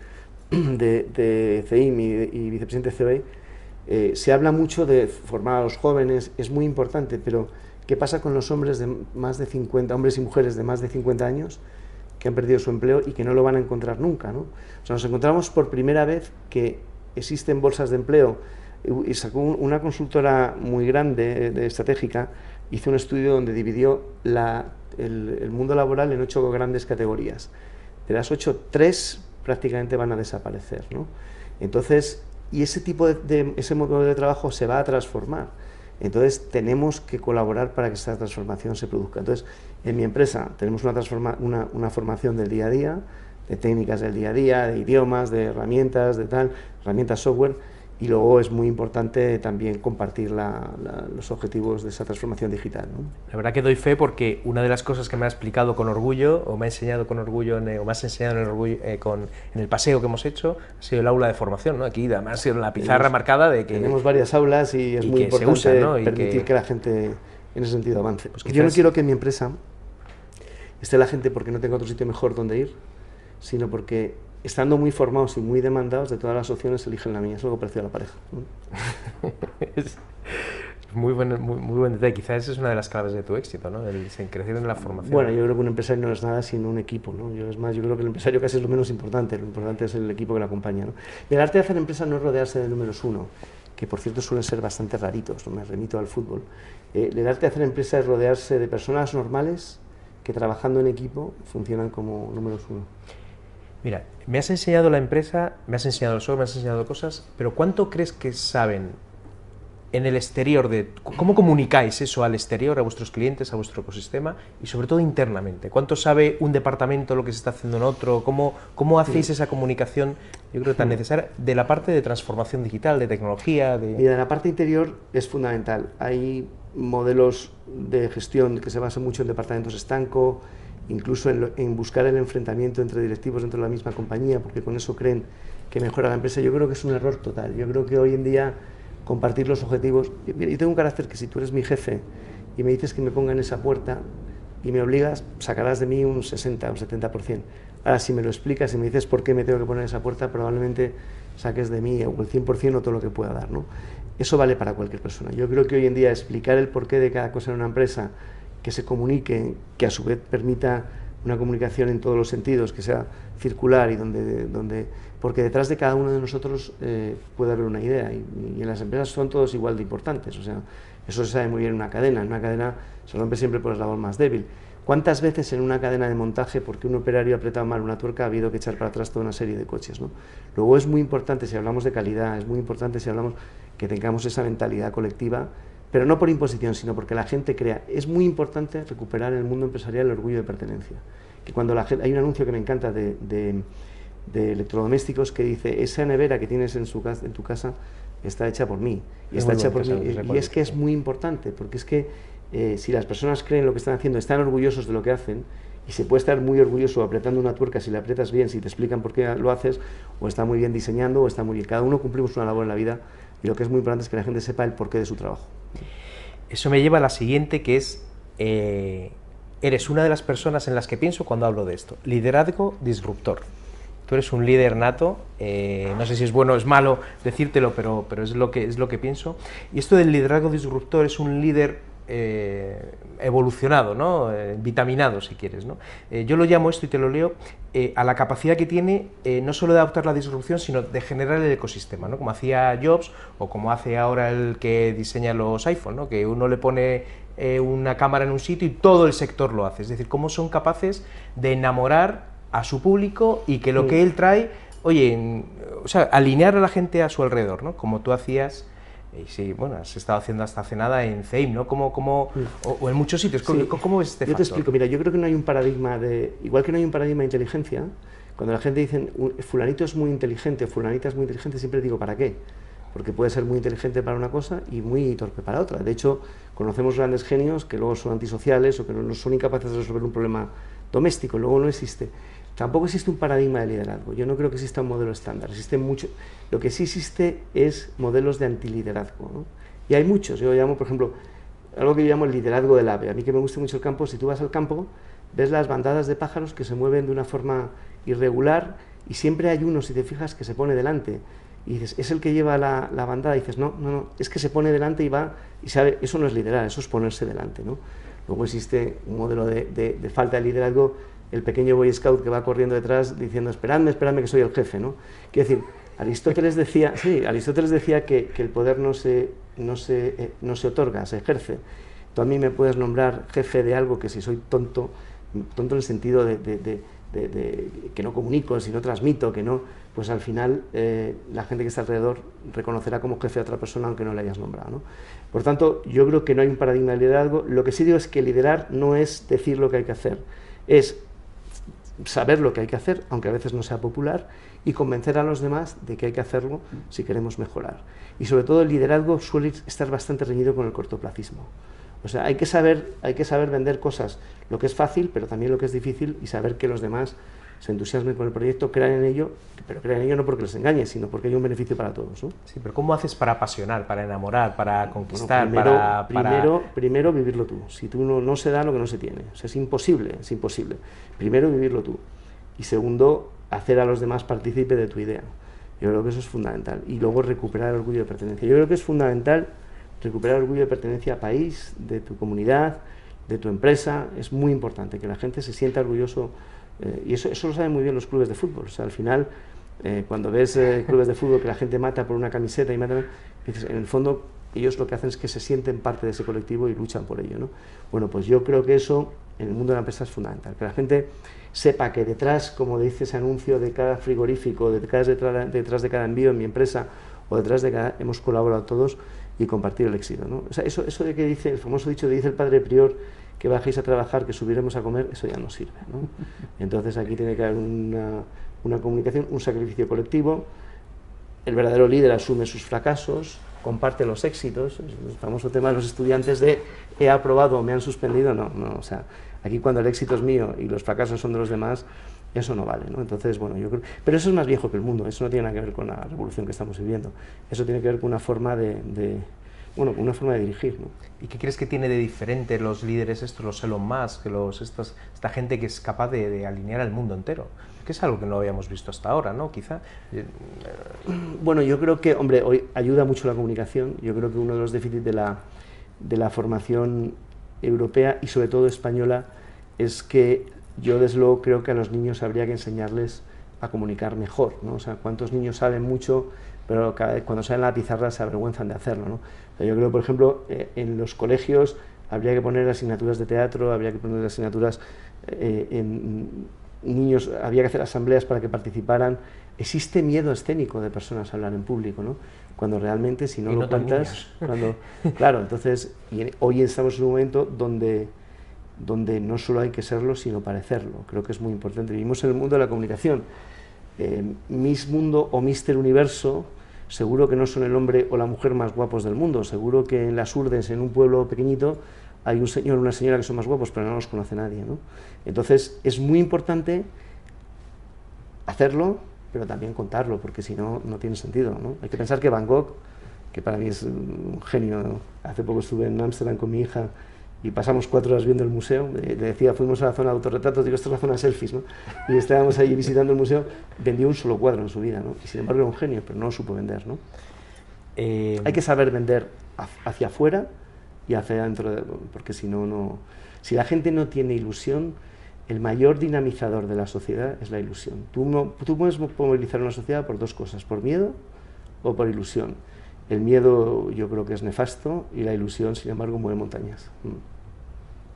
de CEIM y vicepresidente de COE, se habla mucho de formar a los jóvenes, es muy importante, pero ¿qué pasa con los hombres de más de 50, hombres y mujeres de más de 50 años que han perdido su empleo y que no lo van a encontrar nunca, ¿no? O sea, nos encontramos por primera vez que existen bolsas de empleo, y sacó una consultora muy grande, estratégica, hizo un estudio donde dividió el mundo laboral en 8 grandes categorías. De las 8, 3 prácticamente van a desaparecer, ¿no? Entonces, y ese modelo de trabajo se va a transformar. Entonces, tenemos que colaborar para que esta transformación se produzca. Entonces, en mi empresa tenemos una formación del día a día, de técnicas del día a día, de idiomas, de herramientas, herramientas software, y luego es muy importante también compartir los objetivos de esa transformación digital, ¿no? La verdad que doy fe porque una de las cosas que me ha explicado con orgullo, o me ha enseñado con orgullo, o me has enseñado en el paseo que hemos hecho, ha sido el aula de formación, ¿no? Aquí además ha sido la pizarra marcada de que... Tenemos varias aulas y es muy importante usa, ¿no? permitir que la gente en ese sentido avance. Pues yo no quiero que en mi empresa esté la gente porque no tenga otro sitio mejor donde ir, sino porque estando muy formados y muy demandados, de todas las opciones eligen la mía. Es algo parecido a la pareja, ¿no? Es muy buen detalle. Quizás esa es una de las claves de tu éxito, ¿no? El crecer en la formación. Bueno, yo creo que un empresario no es nada sin un equipo, ¿no? Yo creo que el empresario casi es lo menos importante. Lo importante es el equipo que le acompaña, ¿no? El arte de hacer empresa no es rodearse de números 1, que por cierto suelen ser bastante raritos, ¿no? Me remito al fútbol. El arte de hacer empresa es rodearse de personas normales que trabajando en equipo funcionan como números 1. Mira, me has enseñado la empresa, me has enseñado el software, me has enseñado cosas, pero ¿cuánto crees que saben en el exterior cómo comunicáis eso al exterior, a vuestros clientes, a vuestro ecosistema y sobre todo internamente? ¿Cuánto sabe un departamento lo que se está haciendo en otro? ¿Cómo hacéis esa comunicación, yo creo, tan necesaria de la parte de transformación digital, de tecnología? Mira, la parte interior es fundamental. Hay modelos de gestión que se basan mucho en departamentos estanco, incluso en buscar el enfrentamiento entre directivos dentro de la misma compañía, porque con eso creen que mejora la empresa. Yo creo que es un error total. Yo creo que hoy en día compartir los objetivos. Yo tengo un carácter que si tú eres mi jefe y me dices que me ponga en esa puerta y me obligas, sacarás de mí un 60 o un 70%. Ahora, si me lo explicas y me dices por qué me tengo que poner en esa puerta, probablemente saques de mí o el 100% o todo lo que pueda dar, ¿no? Eso vale para cualquier persona. Yo creo que hoy en día explicar el porqué de cada cosa en una empresa, que se comunique, que a su vez permita una comunicación en todos los sentidos, que sea circular y porque detrás de cada uno de nosotros puede haber una idea y en las empresas son todos igual de importantes, o sea, eso se sabe muy bien en una cadena se rompe siempre por el eslabón más débil. ¿Cuántas veces en una cadena de montaje, porque un operario ha apretado mal una tuerca, ha habido que echar para atrás toda una serie de coches, ¿no? Luego es muy importante, si hablamos de calidad, es muy importante si hablamos que tengamos esa mentalidad colectiva, pero no por imposición, sino porque la gente crea. Es muy importante recuperar en el mundo empresarial el orgullo de pertenencia. Que cuando la gente, hay un anuncio que me encanta de electrodomésticos que dice: esa nevera que tienes en tu casa está hecha por mí, y está hecha por mí. Y es que es muy importante, porque es que si las personas creen lo que están haciendo, están orgullosos de lo que hacen, y se puede estar muy orgulloso apretando una tuerca si la aprietas bien, si te explican por qué lo haces, o está muy bien diseñando, o está muy bien. Cada uno cumplimos una labor en la vida, y lo que es muy importante es que la gente sepa el porqué de su trabajo. Eso me lleva a la siguiente, que es, eres una de las personas en las que pienso cuando hablo de esto: liderazgo disruptor. Tú eres un líder nato, no sé si es bueno o es malo decírtelo, pero es lo que pienso. Y esto del liderazgo disruptor es un líder evolucionado, ¿no? Vitaminado, si quieres, ¿no? Yo lo llamo esto, y te lo leo, a la capacidad que tiene no solo de adoptar la disrupción, sino de generar el ecosistema, ¿no? Como hacía Jobs, o como hace ahora el que diseña los iPhone, ¿no? Que uno le pone una cámara en un sitio y todo el sector lo hace. Es decir, cómo son capaces de enamorar a su público y que lo que él trae, oye, o sea, alinear a la gente a su alrededor, ¿no? Como tú hacías. Y sí, bueno, has estado haciendo hasta hace nada en Fame, ¿no? O en muchos sitios. Sí. ¿Cómo ves este factor? Yo te explico, mira, yo creo que no hay un paradigma igual que no hay un paradigma de inteligencia, cuando la gente dice fulanito es muy inteligente, fulanita es muy inteligente, siempre digo, ¿para qué? Porque puede ser muy inteligente para una cosa y muy torpe para otra. De hecho, conocemos grandes genios que luego son antisociales o que no son incapaces de resolver un problema doméstico, luego no existe. Tampoco existe un paradigma de liderazgo. Yo no creo que exista un modelo estándar. Existen muchos. Lo que sí existe es modelos de antiliderazgo, ¿no? Y hay muchos. Yo llamo, por ejemplo, algo que yo llamo el liderazgo del ave. A mí que me gusta mucho el campo, si tú vas al campo, ves las bandadas de pájaros que se mueven de una forma irregular y siempre hay uno, si te fijas, que se pone delante. Y dices, ¿es el que lleva la bandada? Y dices, no, es que se pone delante y va, y sabe, eso no es liderar, eso es ponerse delante, ¿no? Luego existe un modelo de falta de liderazgo, el pequeño Boy Scout que va corriendo detrás diciendo, esperadme que soy el jefe, ¿no? Quiero decir, Aristóteles decía que el poder no se otorga, se ejerce. Tú a mí me puedes nombrar jefe de algo que si soy tonto en el sentido de que no comunico, si no transmito, que no, pues al final la gente que está alrededor reconocerá como jefe a otra persona aunque no le hayas nombrado, ¿no? Por tanto, yo creo que no hay un paradigma de liderazgo. Lo que sí digo es que liderar no es decir lo que hay que hacer, es saber lo que hay que hacer, aunque a veces no sea popular, y convencer a los demás de que hay que hacerlo si queremos mejorar. Y sobre todo el liderazgo suele estar bastante reñido con el cortoplacismo. O sea, hay que saber vender cosas, lo que es fácil, pero también lo que es difícil, y saber que los demás se entusiasmen con el proyecto, crean en ello, pero crean en ello no porque les engañe, sino porque hay un beneficio para todos, ¿no? Sí, pero ¿cómo haces para apasionar, para enamorar, para conquistar? Bueno, primero vivirlo tú. Si tú no se da lo que no se tiene. O sea, es imposible. Primero vivirlo tú. Y segundo, hacer a los demás partícipe de tu idea. Yo creo que eso es fundamental. Y luego recuperar el orgullo de pertenencia. Yo creo que es fundamental recuperar el orgullo de pertenencia a país, de tu comunidad, de tu empresa. Es muy importante que la gente se sienta orgulloso. Y eso lo saben muy bien los clubes de fútbol. O sea, al final, cuando ves clubes de fútbol que la gente mata por una camiseta y mata, dices, en el fondo ellos lo que hacen es que se sienten parte de ese colectivo y luchan por ello, ¿no? Bueno, pues yo creo que eso en el mundo de la empresa es fundamental, que la gente sepa que detrás, como dice ese anuncio, de cada frigorífico, detrás de cada envío en mi empresa, o detrás de cada, hemos colaborado todos y compartir el éxito, ¿no? O sea, eso de que dice, el famoso dicho de dice el padre prior, que bajéis a trabajar, que subiremos a comer, eso ya no sirve, ¿no? Entonces aquí tiene que haber una comunicación, un sacrificio colectivo, el verdadero líder asume sus fracasos, comparte los éxitos, el famoso tema de los estudiantes de he aprobado o me han suspendido, no, o sea, aquí cuando el éxito es mío y los fracasos son de los demás, eso no vale, ¿no? Entonces, bueno, yo creo, pero eso es más viejo que el mundo, eso no tiene nada que ver con la revolución que estamos viviendo, eso tiene que ver con una forma con una forma de dirigir, ¿no? ¿Y qué crees que tiene de diferente los líderes estos, los Elon Musk, esta gente que es capaz de alinear al mundo entero? Que es algo que no habíamos visto hasta ahora, ¿no? Quizá. Bueno, yo creo que, hombre, hoy ayuda mucho la comunicación. Yo creo que uno de los déficits de la formación europea y sobre todo española es que yo desde luego creo que a los niños habría que enseñarles a comunicar mejor, ¿no? O sea, cuántos niños saben mucho, pero cada vez cuando salen a la pizarra se avergüenzan de hacerlo, ¿no? O sea, yo creo, por ejemplo, en los colegios habría que poner asignaturas de teatro, habría que poner asignaturas en niños, había que hacer asambleas para que participaran. Existe miedo escénico de personas a hablar en público, ¿no? Cuando realmente, si no lo cuentas, claro, entonces, hoy estamos en un momento donde no solo hay que serlo, sino parecerlo. Creo que es muy importante. Vivimos en el mundo de la comunicación. Miss Mundo o Mister Universo, seguro que no son el hombre o la mujer más guapos del mundo. Seguro que en las Urdes, en un pueblo pequeñito, hay un señor o una señora que son más guapos, pero no los conoce nadie, ¿no? Entonces, es muy importante hacerlo, pero también contarlo, porque si no, no tiene sentido, ¿no? Hay que pensar que Van Gogh, que para mí es un genio, ¿no? Hace poco estuve en Ámsterdam con mi hija y pasamos 4 horas viendo el museo, le decía, fuimos a la zona de autorretratos, digo, esta es la zona de selfies, ¿no? Y estábamos ahí visitando el museo, vendió un solo cuadro en su vida, ¿no? Y sin embargo era un genio, pero no lo supo vender, ¿no? Hay que saber vender hacia afuera y hacia adentro, porque si no, si la gente no tiene ilusión, el mayor dinamizador de la sociedad es la ilusión. Tú puedes movilizar una sociedad por 2 cosas, por miedo o por ilusión. El miedo yo creo que es nefasto y la ilusión, sin embargo, mueve montañas.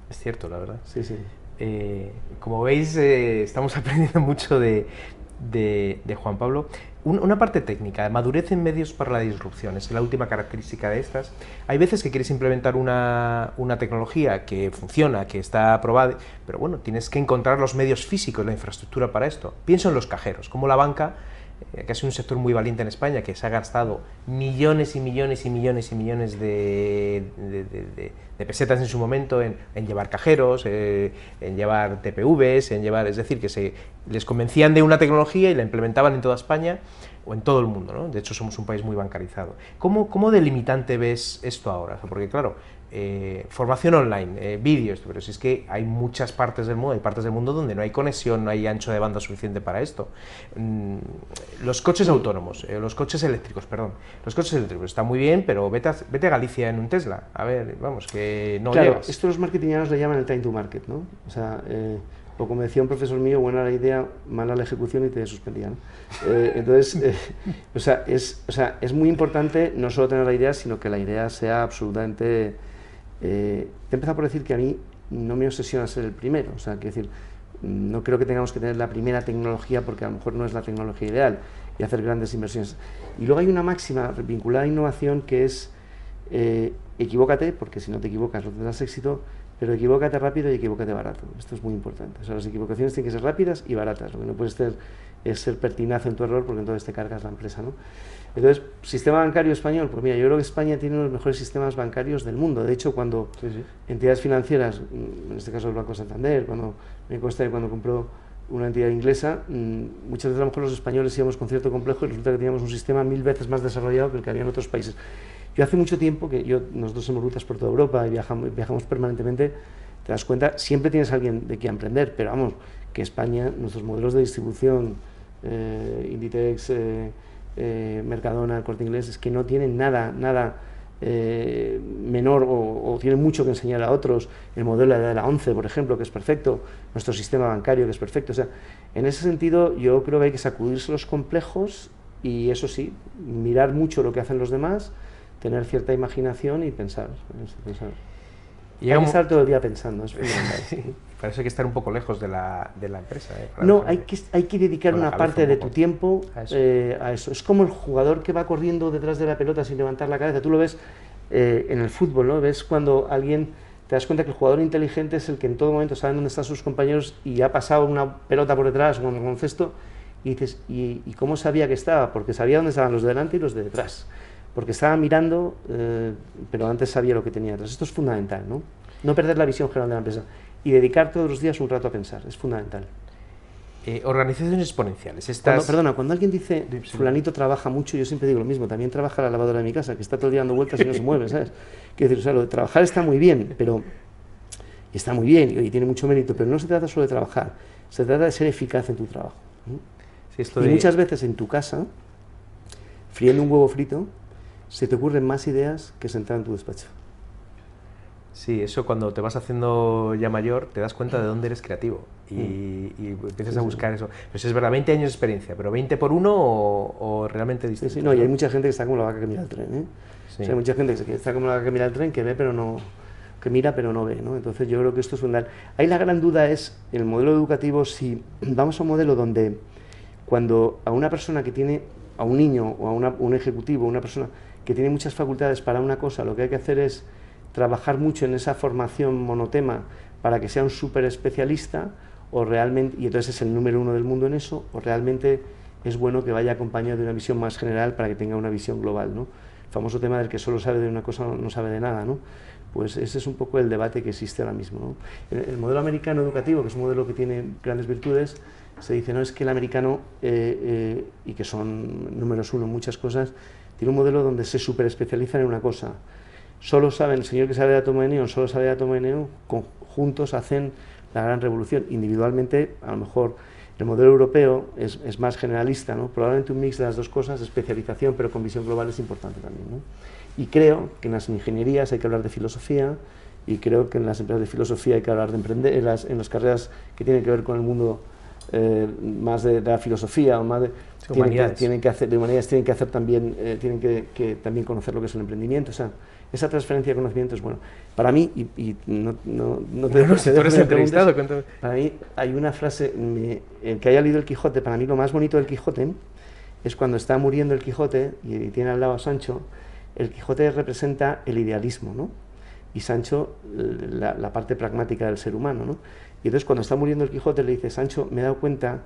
Es cierto, la verdad. Sí, sí. Como veis, estamos aprendiendo mucho de Juan Pablo. Una parte técnica, madurez en medios para la disrupción, es la última característica de estas. Hay veces que quieres implementar una tecnología que funciona, que está aprobada, pero bueno, tienes que encontrar los medios físicos, la infraestructura para esto. Pienso en los cajeros, como la banca, que es un sector muy valiente en España, que se ha gastado millones y millones y millones y millones de pesetas en su momento en llevar cajeros, en llevar TPVs, es decir, que les convencían de una tecnología y la implementaban en toda España o en todo el mundo, ¿no? De hecho, somos un país muy bancarizado. ¿Cómo delimitante ves esto ahora? Porque, claro, formación online, vídeos, pero si es que hay muchas partes del mundo, hay partes del mundo donde no hay conexión, no hay ancho de banda suficiente para esto. Los coches autónomos, los coches eléctricos, está muy bien, pero vete a Galicia en un Tesla, a ver, vamos, que no claro, llegas. Esto los marketingianos le llaman el time to market, ¿no? O sea, o como decía un profesor mío, buena la idea, mala la ejecución y te suspendían. Entonces, es muy importante no solo tener la idea, sino que la idea sea absolutamente... he empezado por decir que a mí no me obsesiona ser el primero, o sea, quiero decir, no creo que tengamos que tener la primera tecnología porque a lo mejor no es la tecnología ideal y hacer grandes inversiones. Y luego hay una máxima vinculada a innovación que es equivócate, porque si no te equivocas no tendrás éxito, pero equivócate rápido y equivócate barato. Esto es muy importante. O sea, las equivocaciones tienen que ser rápidas y baratas. Lo que no puedes hacer es ser pertinazo en tu error porque entonces te cargas la empresa, ¿no? Entonces, sistema bancario español, pues mira, yo creo que España tiene uno de los mejores sistemas bancarios del mundo. De hecho, cuando entidades financieras, en este caso el Banco Santander, cuando compró una entidad inglesa, muchas veces a lo mejor los españoles íbamos con cierto complejo y resulta que teníamos un sistema 1000 veces más desarrollado que el que había en otros países. Yo hace mucho tiempo que nosotros hacemos rutas por toda Europa y viajamos permanentemente, te das cuenta, siempre tienes a alguien de quien aprender, pero vamos, que España, nuestros modelos de distribución, Inditex, Mercadona, El Corte Inglés, es que no tienen nada menor o tienen mucho que enseñar a otros. El modelo de la ONCE, por ejemplo, que es perfecto, nuestro sistema bancario, que es perfecto. O sea, en ese sentido, yo creo que hay que sacudirse los complejos y, eso sí, mirar mucho lo que hacen los demás, tener cierta imaginación y pensar. Hay que estar todo el día pensando, es fundamental. Sí, Para eso hay que estar un poco lejos de la empresa. No, hay que dedicar una parte de tu tiempo a eso. A eso. Es como el jugador que va corriendo detrás de la pelota sin levantar la cabeza. Tú lo ves en el fútbol, ¿no? Ves cuando alguien, te das cuenta que el jugador inteligente es el que en todo momento sabe dónde están sus compañeros y ha pasado una pelota por detrás con un cesto y dices, ¿y cómo sabía que estaba? Porque sabía dónde estaban los de delante y los de detrás. Porque estaba mirando, pero antes sabía lo que tenía detrás. Esto es fundamental, ¿no? No perder la visión general de la empresa y dedicar todos los días un rato a pensar, es fundamental. Organizaciones exponenciales. Cuando alguien dice, fulanito trabaja mucho, yo siempre digo lo mismo, también trabaja la lavadora de mi casa, que está todo el día dando vueltas y no se mueve, ¿sabes? Quiero decir, o sea, lo de trabajar está muy bien, está muy bien y tiene mucho mérito, pero no se trata solo de trabajar, se trata de ser eficaz en tu trabajo. Sí, y muchas veces en tu casa, friendo un huevo frito, se te ocurren más ideas que sentar en tu despacho. Sí, eso cuando te vas haciendo ya mayor te das cuenta de dónde eres creativo y empiezas a buscar eso. Pues es verdad, 20 años de experiencia, pero 20 por uno o realmente distinto. Sí, no, y hay mucha gente que está como la vaca que mira el tren, ¿eh? Sí. O sea, hay mucha gente que está como la vaca que mira el tren, que ve pero no, que mira pero no ve, ¿no? Entonces yo creo que esto es fundamental. Ahí la gran duda es, en el modelo educativo, si vamos a un modelo donde cuando a una persona que tiene, a un niño o a un ejecutivo, una persona que tiene muchas facultades para una cosa, lo que hay que hacer es trabajar mucho en esa formación monotema para que sea un súper especialista, o realmente, y entonces es el número uno del mundo en eso, o realmente es bueno que vaya acompañado de una visión más general para que tenga una visión global, ¿no? El famoso tema del que solo sabe de una cosa no sabe de nada, ¿no? Pues ese es un poco el debate que existe ahora mismo, ¿no? El modelo americano educativo, que es un modelo que tiene grandes virtudes, se dice, no, es que el americano, y que son números uno en muchas cosas, tiene un modelo donde se súper especializan en una cosa. Solo saben, el señor que sabe de átomo de neón, solo sabe de átomo de neón, juntos hacen la gran revolución. Individualmente, a lo mejor el modelo europeo es más generalista, ¿no? Probablemente un mix de las dos cosas, especialización, pero con visión global es importante también, ¿no? Y creo que en las ingenierías hay que hablar de filosofía, y creo que en las empresas de filosofía hay que hablar de emprender, en las carreras que tienen que ver con el mundo más de la filosofía, o más de tienen que hacer de humanidades, tienen que hacer también, tienen que también conocer lo que es el emprendimiento. O sea, esa transferencia de conocimiento es bueno. Para mí, y no te dejo de preguntas, para mí hay una frase, el que haya leído el Quijote, para mí lo más bonito del Quijote es cuando está muriendo el Quijote y tiene al lado a Sancho. El Quijote representa el idealismo, ¿no? Y Sancho la parte pragmática del ser humano, ¿no? Y entonces cuando está muriendo el Quijote le dice, Sancho, me he dado cuenta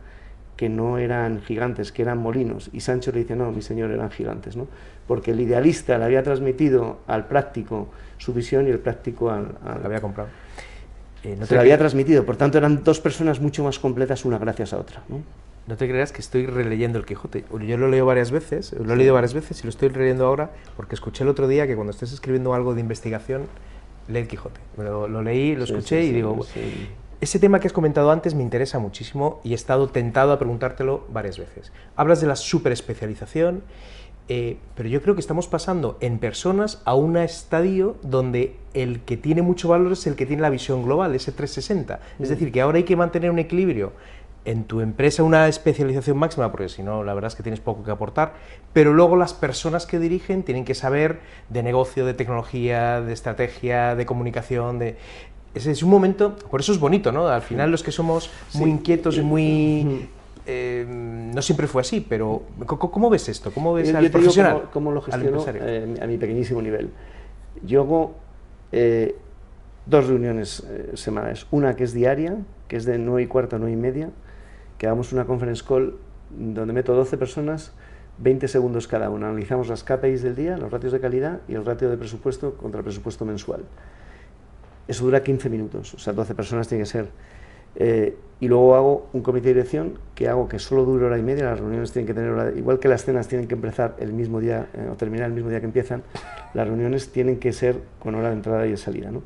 que no eran gigantes, que eran molinos. Y Sancho le dice, no, mi señor, eran gigantes, ¿no? Porque el idealista le había transmitido al práctico su visión y el práctico lo había comprado. Se lo había transmitido, por tanto eran dos personas mucho más completas una gracias a otra, ¿no? No te creas que estoy releyendo el Quijote. Yo lo leo varias veces, lo he leído varias veces y lo estoy releyendo ahora porque escuché el otro día que cuando estés escribiendo algo de investigación, lee el Quijote. Lo leí, lo escuché y digo... Ese tema que has comentado antes me interesa muchísimo y he estado tentado a preguntártelo varias veces. Hablas de la superespecialización, pero yo creo que estamos pasando en personas a un estadio donde el que tiene mucho valor es el que tiene la visión global, ese 360. Es decir, que ahora hay que mantener un equilibrio en tu empresa, una especialización máxima, porque si no, la verdad es que tienes poco que aportar, pero luego las personas que dirigen tienen que saber de negocio, de tecnología, de estrategia, de comunicación, Ese es un momento, por eso es bonito, ¿no? Al final los que somos muy inquietos y muy... no siempre fue así, pero ¿cómo ves esto? ¿Cómo ves al profesional? Digo cómo lo gestiono a mi pequeñísimo nivel. Yo hago 2 reuniones semanales. Una que es diaria, que es de 9:15 a 9:30, que hagamos una conference call donde meto 12 personas, 20 segundos cada una. Analizamos las KPIs del día, los ratios de calidad y el ratio de presupuesto contra el presupuesto mensual. Eso dura 15 minutos, o sea, 12 personas tiene que ser. Y luego hago un comité de dirección que hago que solo dure 1:30, las reuniones tienen que tener igual que las cenas tienen que empezar el mismo día o terminar el mismo día que empiezan, las reuniones tienen que ser con hora de entrada y de salida, ¿no?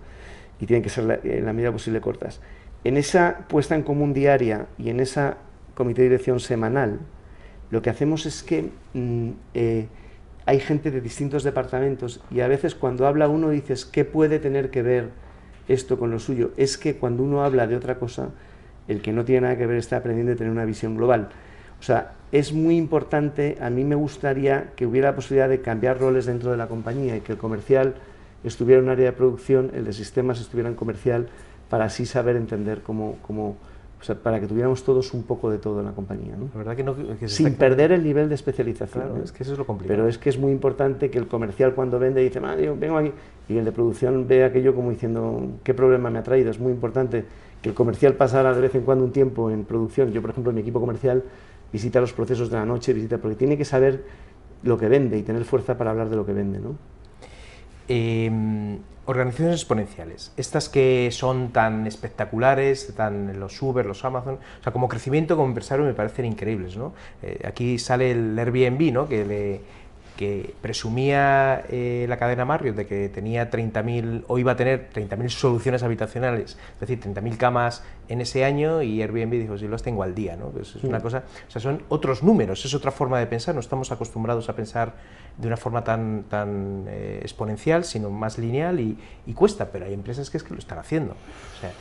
Y tienen que ser en la medida posible cortas. En esa puesta en común diaria y en esa comité de dirección semanal, lo que hacemos es que hay gente de distintos departamentos y a veces cuando habla uno dices, ¿qué puede tener que ver esto con lo suyo? Es que cuando uno habla de otra cosa, el que no tiene nada que ver está aprendiendo a tener una visión global. O sea, es muy importante, a mí me gustaría que hubiera la posibilidad de cambiar roles dentro de la compañía y que el comercial estuviera en un área de producción, el de sistemas estuviera en comercial, para así saber entender o sea, para que tuviéramos todos un poco de todo en la compañía, ¿no? La verdad que no, sin perder el nivel de especialización. Claro, es que eso es lo complicado. Pero es que es muy importante que el comercial cuando vende dice, yo vengo aquí, y el de producción ve aquello como diciendo, ¿qué problema me ha traído? Es muy importante que el comercial pasara de vez en cuando un tiempo en producción. Yo, por ejemplo, en mi equipo comercial visita los procesos de la noche, porque tiene que saber lo que vende y tener fuerza para hablar de lo que vende, ¿no? Organizaciones exponenciales, estas que son tan espectaculares, los Uber, los Amazon, o sea, como crecimiento como empresario me parecen increíbles, ¿no? Aquí sale el Airbnb, ¿no? que presumía la cadena Marriott de que tenía 30.000 o iba a tener 30.000 soluciones habitacionales, es decir, 30.000 camas en ese año, y Airbnb dijo, sí, los tengo al día, ¿no? Pues es una cosa, o sea, son otros números, es otra forma de pensar, no estamos acostumbrados a pensar de una forma tan exponencial, sino más lineal, y cuesta, pero hay empresas que es que lo están haciendo. O sea,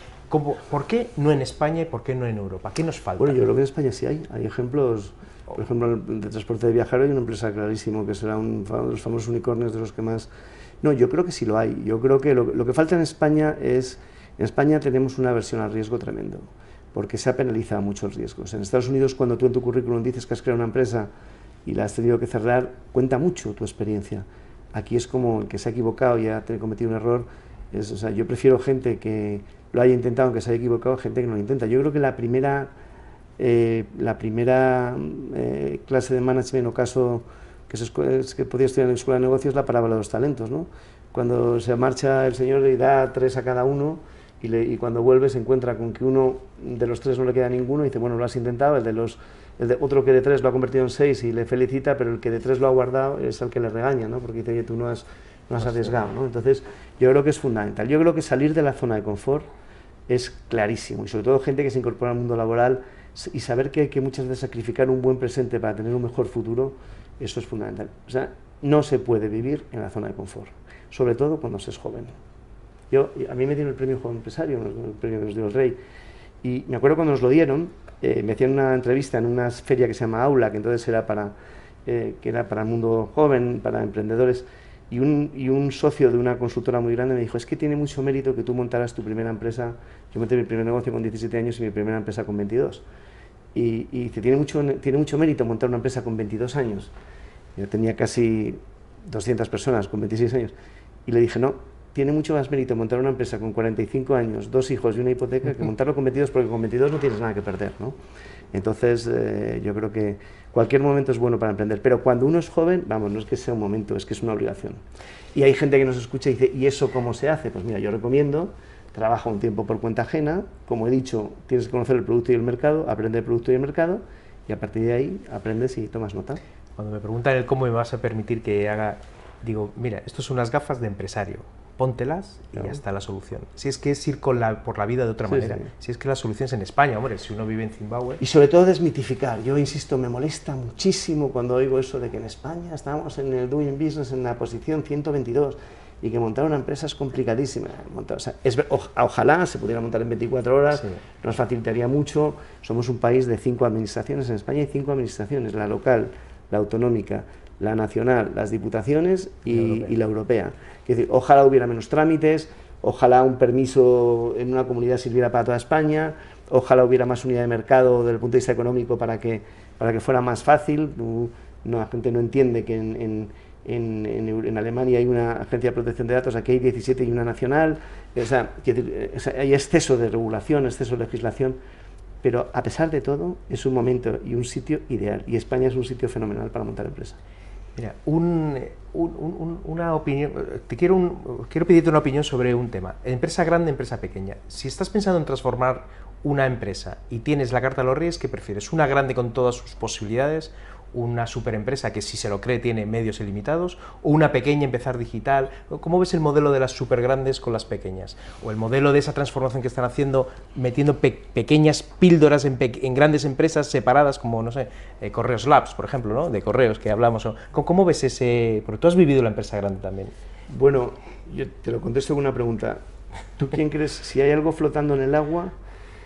¿por qué no en España y por qué no en Europa? ¿Qué nos falta? Bueno, yo creo que en España sí hay ejemplos. Por ejemplo, de transporte de viajeros hay una empresa clarísimo que será uno de los famosos unicornios de los que más... No, yo creo que sí lo hay. Yo creo que lo que falta en España es... En España tenemos una aversión al riesgo tremendo, porque se ha penalizado muchos riesgos. En Estados Unidos, cuando tú en tu currículum dices que has creado una empresa y la has tenido que cerrar, cuenta mucho tu experiencia. Aquí es como el que se ha equivocado y ha cometido un error. O sea, yo prefiero gente que lo haya intentado aunque se haya equivocado, gente que no lo intenta. Yo creo que la primera clase de management o caso que podía estudiar en la escuela de negocios es la parábola de los talentos, ¿no? Cuando se marcha el señor y da 3 a cada uno y cuando vuelve se encuentra con que uno de los 3 no le queda ninguno y dice, bueno, lo has intentado, otro que de 3 lo ha convertido en 6 y le felicita, pero el que de 3 lo ha guardado es el que le regaña, ¿no? Porque dice, oye, tú no has arriesgado, ¿no? Entonces, yo creo que es fundamental. Yo creo que salir de la zona de confort es clarísimo, y sobre todo gente que se incorpora al mundo laboral y saber que hay que muchas veces sacrificar un buen presente para tener un mejor futuro, eso es fundamental. O sea, no se puede vivir en la zona de confort, sobre todo cuando se es joven. A mí me dieron el premio Joven Empresario, el premio que nos dio el Rey, y me acuerdo cuando nos lo dieron, me hacían una entrevista en una feria que se llama Aula, que entonces era para el mundo joven, para emprendedores, y un socio de una consultora muy grande me dijo, es que tiene mucho mérito que tú montaras tu primera empresa. Yo monté mi primer negocio con 17 años y mi primera empresa con 22. Y dice, tiene mucho mérito montar una empresa con 22 años. Yo tenía casi 200 personas con 26 años. Y le dije, no, tiene mucho más mérito montar una empresa con 45 años, 2 hijos y una hipoteca, que montarlo con 22, porque con 22 no tienes nada que perder, ¿no? Entonces, yo creo que cualquier momento es bueno para emprender, pero cuando uno es joven, vamos, no es que sea un momento, es que es una obligación. Y hay gente que nos escucha y dice, ¿y eso cómo se hace? Pues mira, yo recomiendo, trabaja un tiempo por cuenta ajena, como he dicho, tienes que conocer el producto y el mercado, aprende el producto y el mercado, y a partir de ahí aprendes y tomas nota. Cuando me preguntan el cómo me vas a permitir que haga, digo, mira, esto son unas gafas de empresario, póntelas y ya está la solución. Si es que es ir por la vida de otra manera, si es que la solución es en España, hombre, si uno vive en Zimbabue... Y sobre todo desmitificar. Yo insisto, me molesta muchísimo cuando oigo eso de que en España estamos en el Doing Business en la posición 122 y que montar una empresa es complicadísima. O sea, ojalá se pudiera montar en 24 horas, nos facilitaría mucho. Somos un país de 5 administraciones, en España hay 5 administraciones, la local, la autonómica, la nacional, las diputaciones y la europea. Es decir, ojalá hubiera menos trámites, ojalá un permiso en una comunidad sirviera para toda España, ojalá hubiera más unidad de mercado desde el punto de vista económico para que fuera más fácil. La gente no entiende que en Alemania hay una agencia de protección de datos, aquí hay 17 y una nacional. O sea, hay exceso de regulación, exceso de legislación, pero a pesar de todo es un momento y un sitio ideal, y España es un sitio fenomenal para montar empresa. Mira, una opinión, quiero pedirte una opinión sobre un tema, empresa grande, empresa pequeña. Si estás pensando en transformar una empresa y tienes la carta de los reyes, ¿qué prefieres? ¿Una grande con todas sus posibilidades, una superempresa que si se lo cree tiene medios ilimitados, o una pequeña empezar digital? ¿Cómo ves el modelo de las supergrandes con las pequeñas? O el modelo de esa transformación que están haciendo, metiendo pequeñas píldoras en grandes empresas separadas, como, no sé, Correos Labs, por ejemplo, ¿no? De correos que hablamos. ¿Cómo ves ese...? Porque tú has vivido la empresa grande también. Bueno, yo te lo contesto con una pregunta. ¿Tú quién crees? Si hay algo flotando en el agua,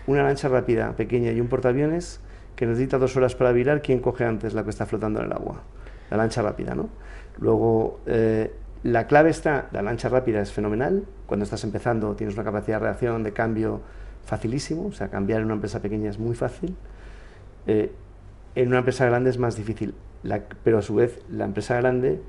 una lancha rápida, pequeña y un portaaviones que necesita 2 horas para virar, ¿quién coge antes la que está flotando en el agua? La lancha rápida, ¿no? Luego, La clave está, la lancha rápida es fenomenal, cuando estás empezando tienes una capacidad de reacción, de cambio facilísimo, o sea, cambiar en una empresa pequeña es muy fácil, en una empresa grande es más difícil, pero a su vez la empresa grande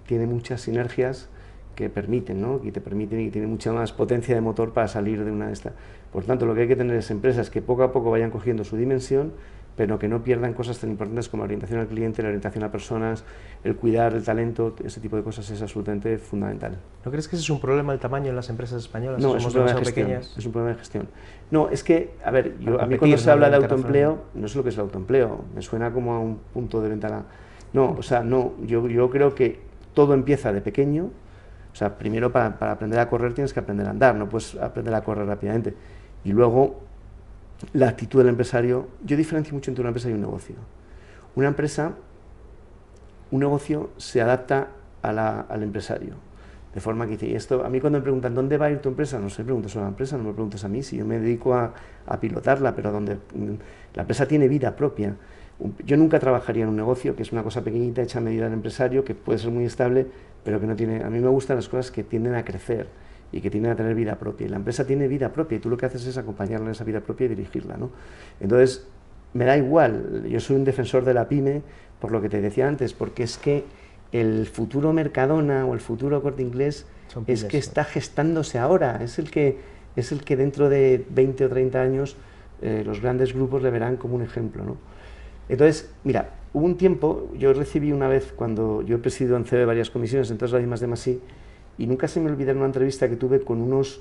tiene muchas sinergias que permiten, ¿no? Y te permiten y tiene mucha más potencia de motor para salir de una de estas. Por tanto, lo que hay que tener es empresas que poco a poco vayan cogiendo su dimensión, pero que no pierdan cosas tan importantes como la orientación al cliente, la orientación a personas, el cuidar el talento, ese tipo de cosas es absolutamente fundamental. ¿No crees que ese es un problema el tamaño en las empresas españolas? No, es un problema de gestión. Pequeñas. Es un problema de gestión. No, es que, a ver, a mí cuando se habla de autoempleo, no sé lo que es el autoempleo, me suena como a un punto de ventana. No, o sea, no, yo creo que todo empieza de pequeño. O sea, primero para aprender a correr tienes que aprender a andar, no puedes aprender a correr rápidamente. Y luego, la actitud del empresario, yo diferencio mucho entre una empresa y un negocio. Una empresa, un negocio se adapta al empresario, de forma que dice, esto, a mí cuando me preguntan, ¿dónde va a ir tu empresa? No se pregunta solo a la empresa, no me preguntes a mí, si yo me dedico a pilotarla, pero donde la empresa tiene vida propia. Yo nunca trabajaría en un negocio, que es una cosa pequeñita, hecha a medida del empresario, que puede ser muy estable, pero que no tiene... A mí me gustan las cosas que tienden a crecer y que tienden a tener vida propia. Y la empresa tiene vida propia y tú lo que haces es acompañarla en esa vida propia y dirigirla, ¿no? Entonces, me da igual, yo soy un defensor de la pyme, por lo que te decía antes, porque es que el futuro Mercadona o el futuro Corte Inglés es que está gestándose ahora, es el que dentro de 20 o 30 años los grandes grupos le verán como un ejemplo, ¿no? Entonces, mira, hubo un tiempo, yo recibí una vez, cuando yo he presidido en CB varias comisiones, entre las de Masí, y nunca se me olvidará una entrevista que tuve con unos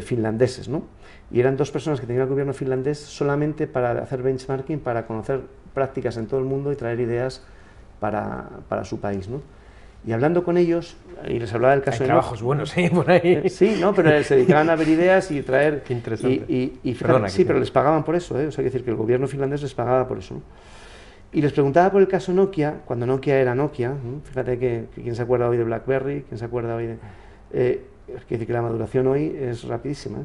finlandeses, ¿no? Y eran dos personas que tenían el gobierno finlandés solamente para hacer benchmarking, para conocer prácticas en todo el mundo y traer ideas para su país, ¿no? Y hablando con ellos, y les hablaba del caso de trabajos buenos, ¿eh? Por ahí. Sí, no, pero se dedicaban a ver ideas y traer... Qué interesante. Y fíjate, sí, pero les pagaban por eso, ¿eh? O sea, hay que decir que el gobierno finlandés les pagaba por eso, ¿no? Y les preguntaba por el caso Nokia, cuando Nokia era Nokia, ¿no? Fíjate que quién se acuerda hoy de BlackBerry, quién se acuerda hoy de... es decir, que la maduración hoy es rapidísima,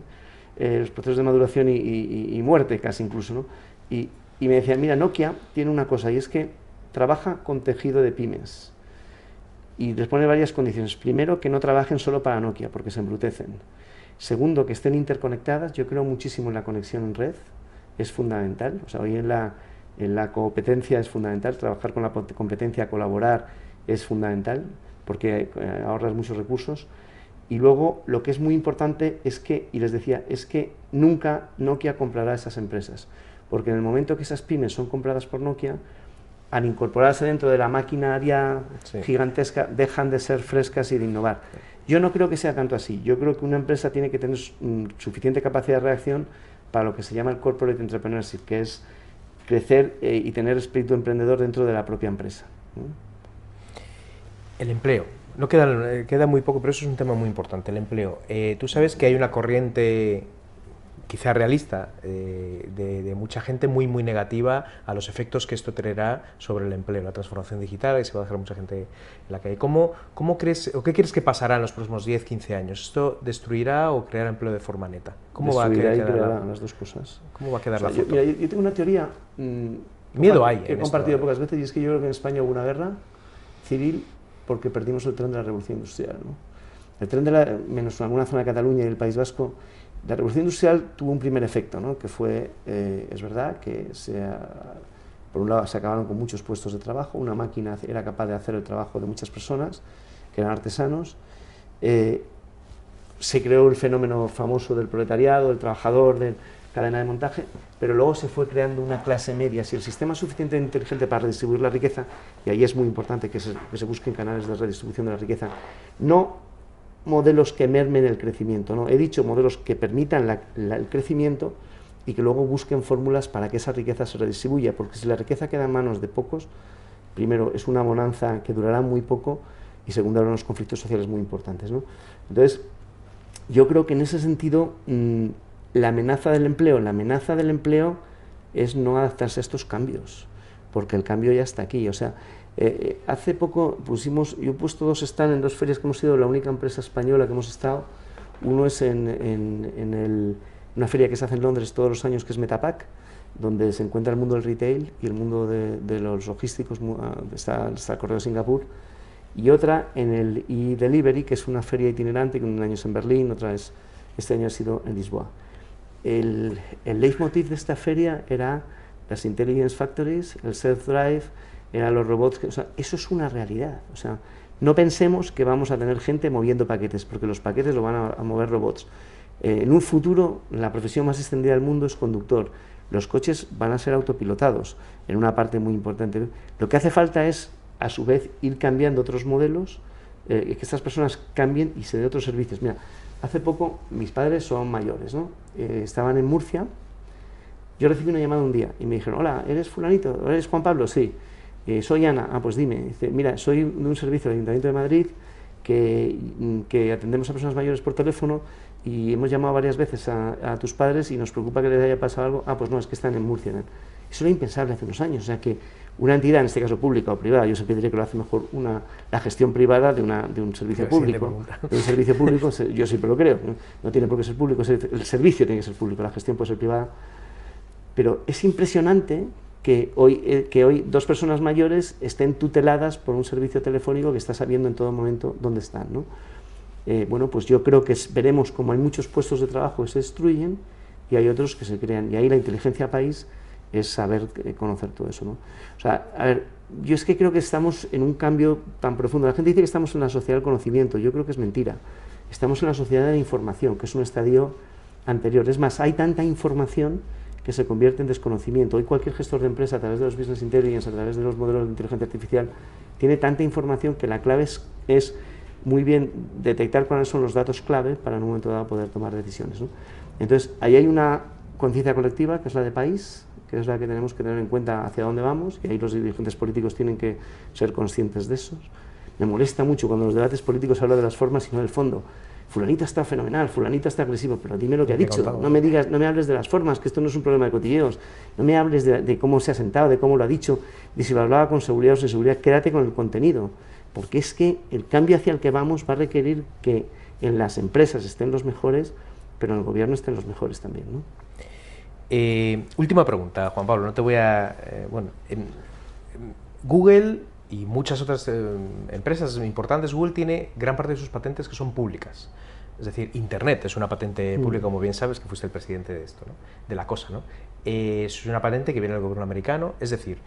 ¿eh? Los procesos de maduración y muerte casi incluso, ¿no? Y me decían, mira, Nokia tiene una cosa, y es que trabaja con tejido de pymes. Y les pone varias condiciones. Primero, que no trabajen solo para Nokia, porque se embrutecen. Segundo, que estén interconectadas. Yo creo muchísimo en la conexión en red, es fundamental. O sea, hoy en la competencia es fundamental, trabajar con la competencia, colaborar es fundamental, porque ahorras muchos recursos. Y luego, lo que es muy importante es que, y les decía, es que nunca Nokia comprará esas empresas, porque en el momento que esas pymes son compradas por Nokia, al incorporarse dentro de la maquinaria gigantesca, dejan de ser frescas y de innovar. Yo no creo que sea tanto así. Yo creo que una empresa tiene que tener suficiente capacidad de reacción para lo que se llama el corporate entrepreneurship, que es crecer y tener espíritu emprendedor dentro de la propia empresa. El empleo. No queda muy poco, pero eso es un tema muy importante, el empleo. Tú sabes que hay una corriente quizá realista, de mucha gente muy negativa a los efectos que esto traerá sobre el empleo, la transformación digital, y se va a dejar mucha gente en la calle. ¿Cómo crees, o qué crees que pasará en los próximos 10, 15 años? ¿Esto destruirá o creará empleo de forma neta? ¿Cómo va a quedar las dos cosas? ¿Cómo va a quedar la foto? Yo tengo una teoría miedo hay que he compartido pocas veces, y es que yo creo que en España hubo una guerra civil porque perdimos el tren de la Revolución Industrial, ¿no? El tren menos en alguna zona de Cataluña y el País Vasco. La Revolución Industrial tuvo un primer efecto, ¿no? Que fue, es verdad, que por un lado se acabaron con muchos puestos de trabajo, una máquina era capaz de hacer el trabajo de muchas personas, que eran artesanos, se creó el fenómeno famoso del proletariado, del trabajador, de cadena de montaje, pero luego se fue creando una clase media. Si el sistema es suficientemente inteligente para redistribuir la riqueza, y ahí es muy importante que se busquen canales de redistribución de la riqueza, no modelos que mermen el crecimiento, ¿no? He dicho modelos que permitan el crecimiento y que luego busquen fórmulas para que esa riqueza se redistribuya, porque si la riqueza queda en manos de pocos, primero es una bonanza que durará muy poco y segundo habrá unos conflictos sociales muy importantes, ¿no? Entonces, yo creo que en ese sentido la amenaza del empleo es no adaptarse a estos cambios, porque el cambio ya está aquí. O sea, hace poco yo he puesto dos stands en dos ferias que hemos sido, la única empresa española que hemos estado. Uno es en una feria que se hace en Londres todos los años, que es Metapack, donde se encuentra el mundo del retail y el mundo de los logísticos, está el Correo de Singapur, y otra en el e-Delivery, que es una feria itinerante, que un año es en Berlín, otra es, este año ha sido en Lisboa. El leitmotiv de esta feria era las Intelligence Factories, el Self-Drive, eran los robots, o sea, eso es una realidad. O sea, no pensemos que vamos a tener gente moviendo paquetes, porque los paquetes lo van a mover robots. En un futuro, la profesión más extendida del mundo es conductor. Los coches van a ser autopilotados, en una parte muy importante. Lo que hace falta es, a su vez, ir cambiando otros modelos, que estas personas cambien y se den otros servicios. Mira, hace poco, mis padres son mayores, ¿no? Estaban en Murcia, yo recibí una llamada un día y me dijeron, hola, ¿eres fulanito? ¿Eres Juan Pablo? Sí. Soy Ana. Ah, pues dime. Dice, mira, soy de un servicio del Ayuntamiento de Madrid que atendemos a personas mayores por teléfono y hemos llamado varias veces a tus padres y nos preocupa que les haya pasado algo. Ah, pues no, es que están en Murcia. Eso era impensable hace unos años. O sea que una entidad, en este caso pública o privada, yo siempre diré que lo hace mejor la gestión privada de un servicio público. De un servicio público, yo siempre lo creo. No tiene por qué ser público, el servicio tiene que ser público, la gestión puede ser privada. Pero es impresionante que hoy dos personas mayores estén tuteladas por un servicio telefónico que está sabiendo en todo momento dónde están, ¿no? Bueno, pues yo creo que veremos como hay muchos puestos de trabajo que se destruyen y hay otros que se crean, y ahí la inteligencia país es saber conocer todo eso, ¿no? O sea, a ver, yo es que creo que estamos en un cambio tan profundo. La gente dice que estamos en la sociedad del conocimiento, yo creo que es mentira. Estamos en la sociedad de la información, que es un estadio anterior. Es más, hay tanta información que se convierte en desconocimiento. Hoy cualquier gestor de empresa, a través de los business intelligence, a través de los modelos de inteligencia artificial, tiene tanta información que la clave es muy bien detectar cuáles son los datos clave para en un momento dado poder tomar decisiones, ¿no? Entonces, ahí hay una conciencia colectiva, que es la de país, que es la que tenemos que tener en cuenta hacia dónde vamos, y ahí los dirigentes políticos tienen que ser conscientes de eso. Me molesta mucho cuando en los debates políticos se habla de las formas y no del fondo. Fulanita está fenomenal, fulanita está agresivo, pero dime lo que ha dicho, no me hables de las formas, que esto no es un problema de cotilleos, no me hables de cómo se ha sentado, de cómo lo ha dicho, de si lo hablaba con seguridad o sin seguridad, quédate con el contenido, porque es que el cambio hacia el que vamos va a requerir que en las empresas estén los mejores, pero en el gobierno estén los mejores también, ¿no? Última pregunta, Juan Pablo, no te voy a... Google y muchas otras empresas importantes, Google tiene gran parte de sus patentes que son públicas. Es decir, Internet es una patente pública, como bien sabes, que fuiste el presidente de esto, ¿no? De la cosa, ¿no? Es una patente que viene del gobierno americano. Es decir,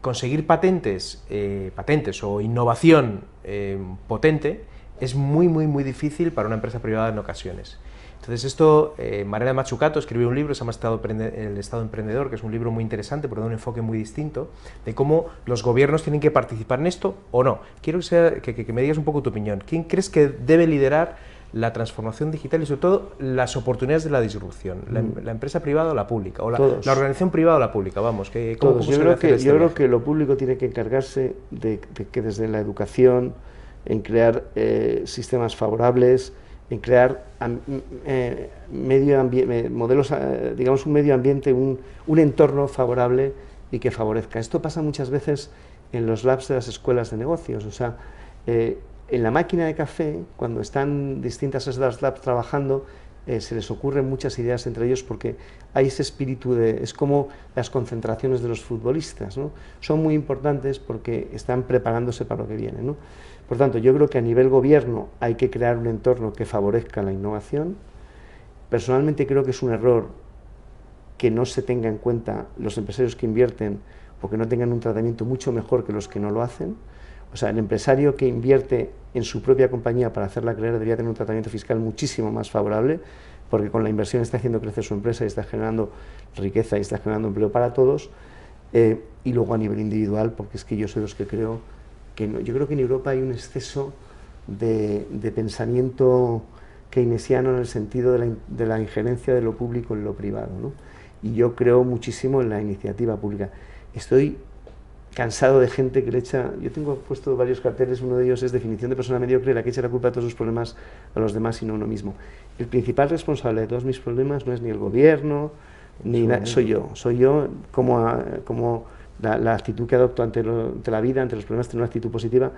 conseguir patentes o innovación potente es muy difícil para una empresa privada en ocasiones. Entonces esto, Mariana Mazzucato escribió un libro, se llama El Estado Emprendedor, que es un libro muy interesante, pero de un enfoque muy distinto, de cómo los gobiernos tienen que participar en esto o no. Quiero que me digas un poco tu opinión. ¿Quién crees que debe liderar la transformación digital y sobre todo las oportunidades de la disrupción? ¿La empresa privada o la pública? ¿O la organización privada o la pública? Vamos, ¿cómo yo creo que lo público tiene que encargarse de que desde la educación, en crear sistemas favorables, en crear modelos, digamos, un medio ambiente, un entorno favorable y que favorezca. Esto pasa muchas veces en los labs de las escuelas de negocios. O sea, en la máquina de café, cuando están distintas esas labs trabajando, se les ocurren muchas ideas entre ellos porque hay ese espíritu es como las concentraciones de los futbolistas, ¿no? Son muy importantes porque están preparándose para lo que viene, ¿no? Por tanto, yo creo que a nivel gobierno hay que crear un entorno que favorezca la innovación. Personalmente creo que es un error que no se tenga en cuenta los empresarios que invierten o que no tengan un tratamiento mucho mejor que los que no lo hacen. O sea, el empresario que invierte en su propia compañía para hacerla crecer debería tener un tratamiento fiscal muchísimo más favorable, porque con la inversión está haciendo crecer su empresa y está generando riqueza y está generando empleo para todos. Y luego a nivel individual, porque es que yo soy los que creo que no. Yo creo que en Europa hay un exceso de pensamiento keynesiano en el sentido de la injerencia de lo público en lo privado, ¿no? Y yo creo muchísimo en la iniciativa pública. Estoy cansado de gente que le echa... Yo tengo puesto varios carteles, uno de ellos es definición de persona mediocre, la que echa la culpa de todos sus problemas a los demás y no a uno mismo. El principal responsable de todos mis problemas no es ni el gobierno, ni soy yo como la actitud que adopto ante la vida, ante los problemas, tener una actitud positiva.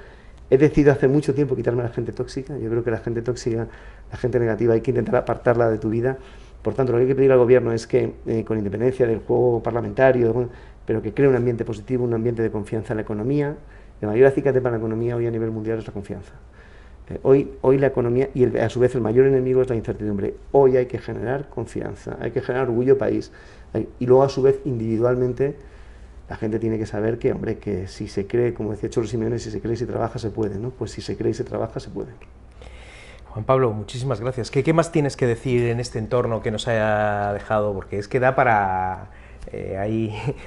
He decidido hace mucho tiempo quitarme a la gente tóxica. Yo creo que la gente tóxica, la gente negativa, hay que intentar apartarla de tu vida. Por tanto, lo que hay que pedir al gobierno es que, con independencia del juego parlamentario, pero que cree un ambiente positivo, un ambiente de confianza en la economía, El mayor acicate para la economía hoy a nivel mundial es la confianza. Hoy la economía, y a su vez el mayor enemigo es la incertidumbre. Hoy hay que generar confianza, hay que generar orgullo país. Y luego a su vez individualmente la gente tiene que saber que, hombre, que si se cree, como decía Cholo Simeone, si se cree y se trabaja se puede, ¿no? Pues si se cree y se trabaja se puede. Juan Pablo, muchísimas gracias. ¿Qué más tienes que decir en este entorno que nos haya dejado? Porque es que da para...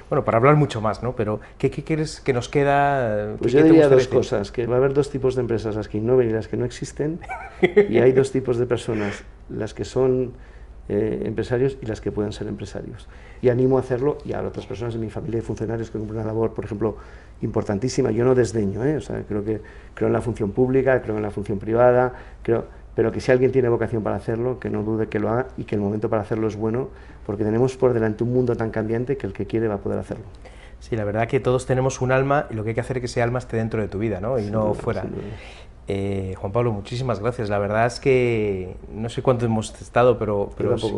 bueno, para hablar mucho más, ¿no? Pero, ¿qué quieres que nos queda? Pues yo diría dos cosas, que va a haber dos tipos de empresas, las que innoven y las que no existen, y hay dos tipos de personas, las que son empresarios y las que pueden ser empresarios. Y animo a hacerlo, y a otras personas de mi familia y funcionarios que cumplen una labor, por ejemplo, importantísima. Yo no desdeño, o sea, creo en la función pública, creo en la función privada, pero que si alguien tiene vocación para hacerlo, que no dude que lo haga y que el momento para hacerlo es bueno, porque tenemos por delante un mundo tan cambiante que el que quiere va a poder hacerlo. Sí, la verdad que todos tenemos un alma y lo que hay que hacer es que ese alma esté dentro de tu vida, ¿no? Y sí, no fuera. Juan Pablo, muchísimas gracias. La verdad es que no sé cuánto hemos estado, pero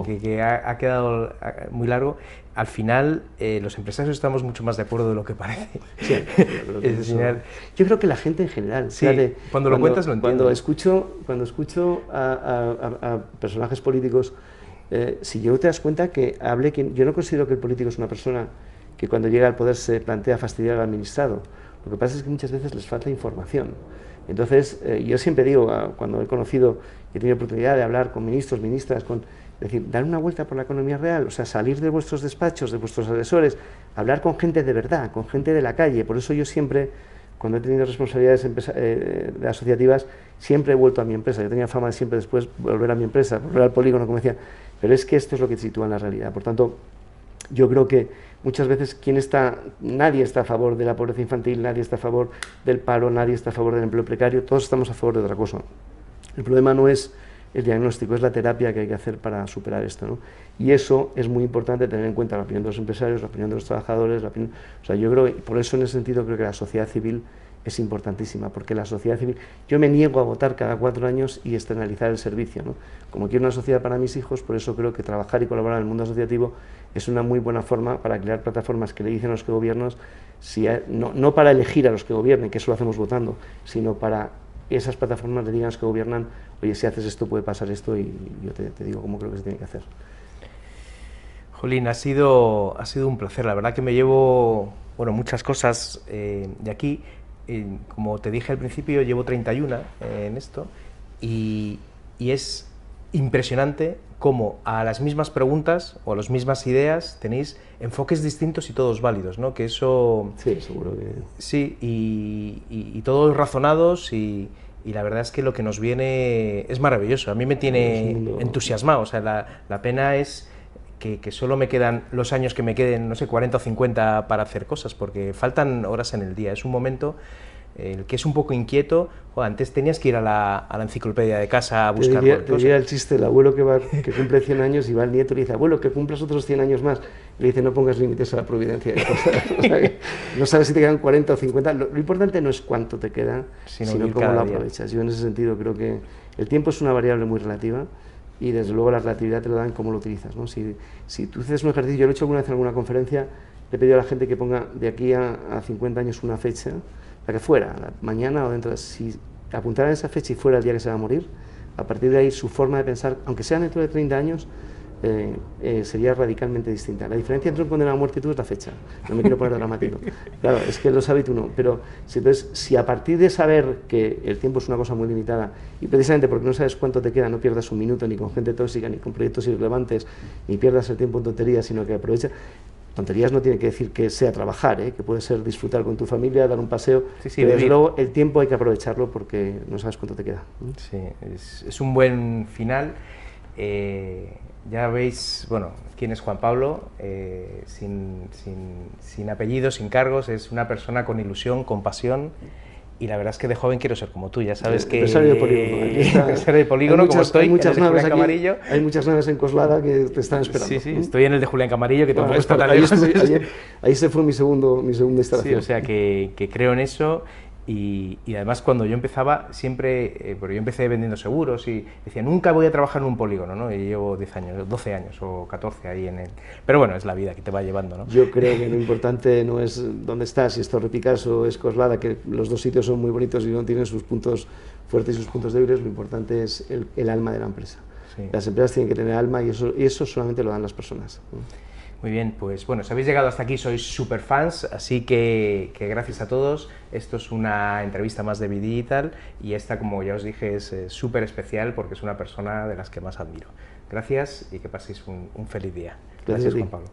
que ha quedado muy largo. Al final, los empresarios estamos mucho más de acuerdo de lo que parece. Sí, yo creo que la gente en general. Sí, fíjate, cuando lo cuentas lo entiendo. Cuando escucho a personajes políticos, si yo te das cuenta que yo no considero que el político es una persona que cuando llega al poder se plantea fastidiar al administrado. Lo que pasa es que muchas veces les falta información. Entonces, yo siempre digo, cuando he tenido oportunidad de hablar con ministros, ministras, decir, dar una vuelta por la economía real, o sea, salir de vuestros despachos, de vuestros asesores, hablar con gente de verdad, con gente de la calle. Por eso yo siempre, cuando he tenido responsabilidades asociativas, siempre he vuelto a mi empresa. Yo tenía fama de siempre después volver a mi empresa, volver al polígono, como decía, pero es que esto es lo que te sitúa en la realidad. Por tanto, yo creo que muchas veces nadie está a favor de la pobreza infantil, nadie está a favor del paro, nadie está a favor del empleo precario, todos estamos a favor de otra cosa. El problema no es el diagnóstico, es la terapia que hay que hacer para superar esto, ¿no? Y eso es muy importante tener en cuenta la opinión de los empresarios, la opinión de los trabajadores, o sea, yo creo, y por eso en ese sentido creo que la sociedad civil es importantísima, porque la sociedad civil, yo me niego a votar cada 4 años y externalizar el servicio, ¿no? Como quiero una sociedad para mis hijos, por eso creo que trabajar y colaborar en el mundo asociativo es una muy buena forma para crear plataformas que le dicen a los que gobiernan, no para elegir a los que gobiernen, que eso lo hacemos votando, sino para que esas plataformas le digan a los que gobiernan, oye, si haces esto puede pasar esto, y yo te digo cómo creo que se tiene que hacer. Jolín, ha sido un placer, la verdad que me llevo muchas cosas de aquí. Como te dije al principio, llevo 31 en esto, y es impresionante cómo a las mismas preguntas o a las mismas ideas tenéis enfoques distintos y todos válidos, ¿no? Que eso... Sí, seguro que... Sí, y todos razonados, y la verdad es que lo que nos viene es maravilloso. A mí me tiene entusiasmado, o sea, la pena es que solo me quedan los años que me queden, no sé, 40 o 50 para hacer cosas, porque faltan horas en el día. Es un momento el que es un poco inquieto. Antes tenías que ir a la enciclopedia de casa a buscar cosas. Te diría el chiste, el abuelo que cumple 100 años y va al nieto y le dice, abuelo, que cumplas otros 100 años más. Le dice, no pongas límites a la providencia. O sea, no sabes si te quedan 40 o 50. Lo importante no es cuánto te queda, sino cómo lo aprovechas. Yo en ese sentido creo que el tiempo es una variable muy relativa, y desde luego la relatividad te lo da en cómo lo utilizas, ¿no? Si tú haces un ejercicio, yo lo he hecho alguna vez en alguna conferencia, le he pedido a la gente que ponga de aquí a 50 años una fecha, la que fuera, mañana o dentro, si apuntaran esa fecha y fuera el día que se va a morir, a partir de ahí su forma de pensar, aunque sea dentro de 30 años, sería radicalmente distinta. La diferencia entre un condenado a muerte y tú es la fecha. No me quiero poner dramático. Claro, es que lo sabe y tú no. Pero si a partir de saber que el tiempo es una cosa muy limitada, y precisamente porque no sabes cuánto te queda, no pierdas un minuto ni con gente tóxica, ni con proyectos irrelevantes, ni pierdas el tiempo en tonterías, sino que aprovecha. Tonterías no tiene que decir que sea trabajar, que puede ser disfrutar con tu familia, dar un paseo, pero desde luego el tiempo hay que aprovecharlo porque no sabes cuánto te queda. Sí, es un buen final. Ya veis, quién es Juan Pablo, sin apellidos, sin cargos, es una persona con ilusión, con pasión, y la verdad es que de joven quiero ser como tú, ya sabes que... Empresario de polígono. Empresario de polígono, como estoy en el de Julián Camarillo. Hay muchas naves en Coslada que te están esperando. Sí, estoy en el de Julián Camarillo, que tampoco está tan lejos. Ahí se fue mi segunda instalación. Sí, o sea que creo en eso, Y además cuando yo empezaba, siempre, porque yo empecé vendiendo seguros y decía, nunca voy a trabajar en un polígono, ¿no? Y llevo 10 años, 12 años o 14 ahí en el... Pero bueno, es la vida que te va llevando, ¿no? Yo creo que lo importante no es dónde estás, si es Torrepicas o es Coslada, que los dos sitios son muy bonitos y no tienen sus puntos fuertes y sus puntos débiles, lo importante es el alma de la empresa. Sí. Las empresas tienen que tener alma y eso solamente lo dan las personas. Muy bien, pues bueno, si habéis llegado hasta aquí sois super fans, así que gracias a todos. Esto es una entrevista más de Bidigital y esta, como ya os dije, es súper especial porque es una persona de las que más admiro. Gracias y que paséis un feliz día. Gracias, Juan Pablo.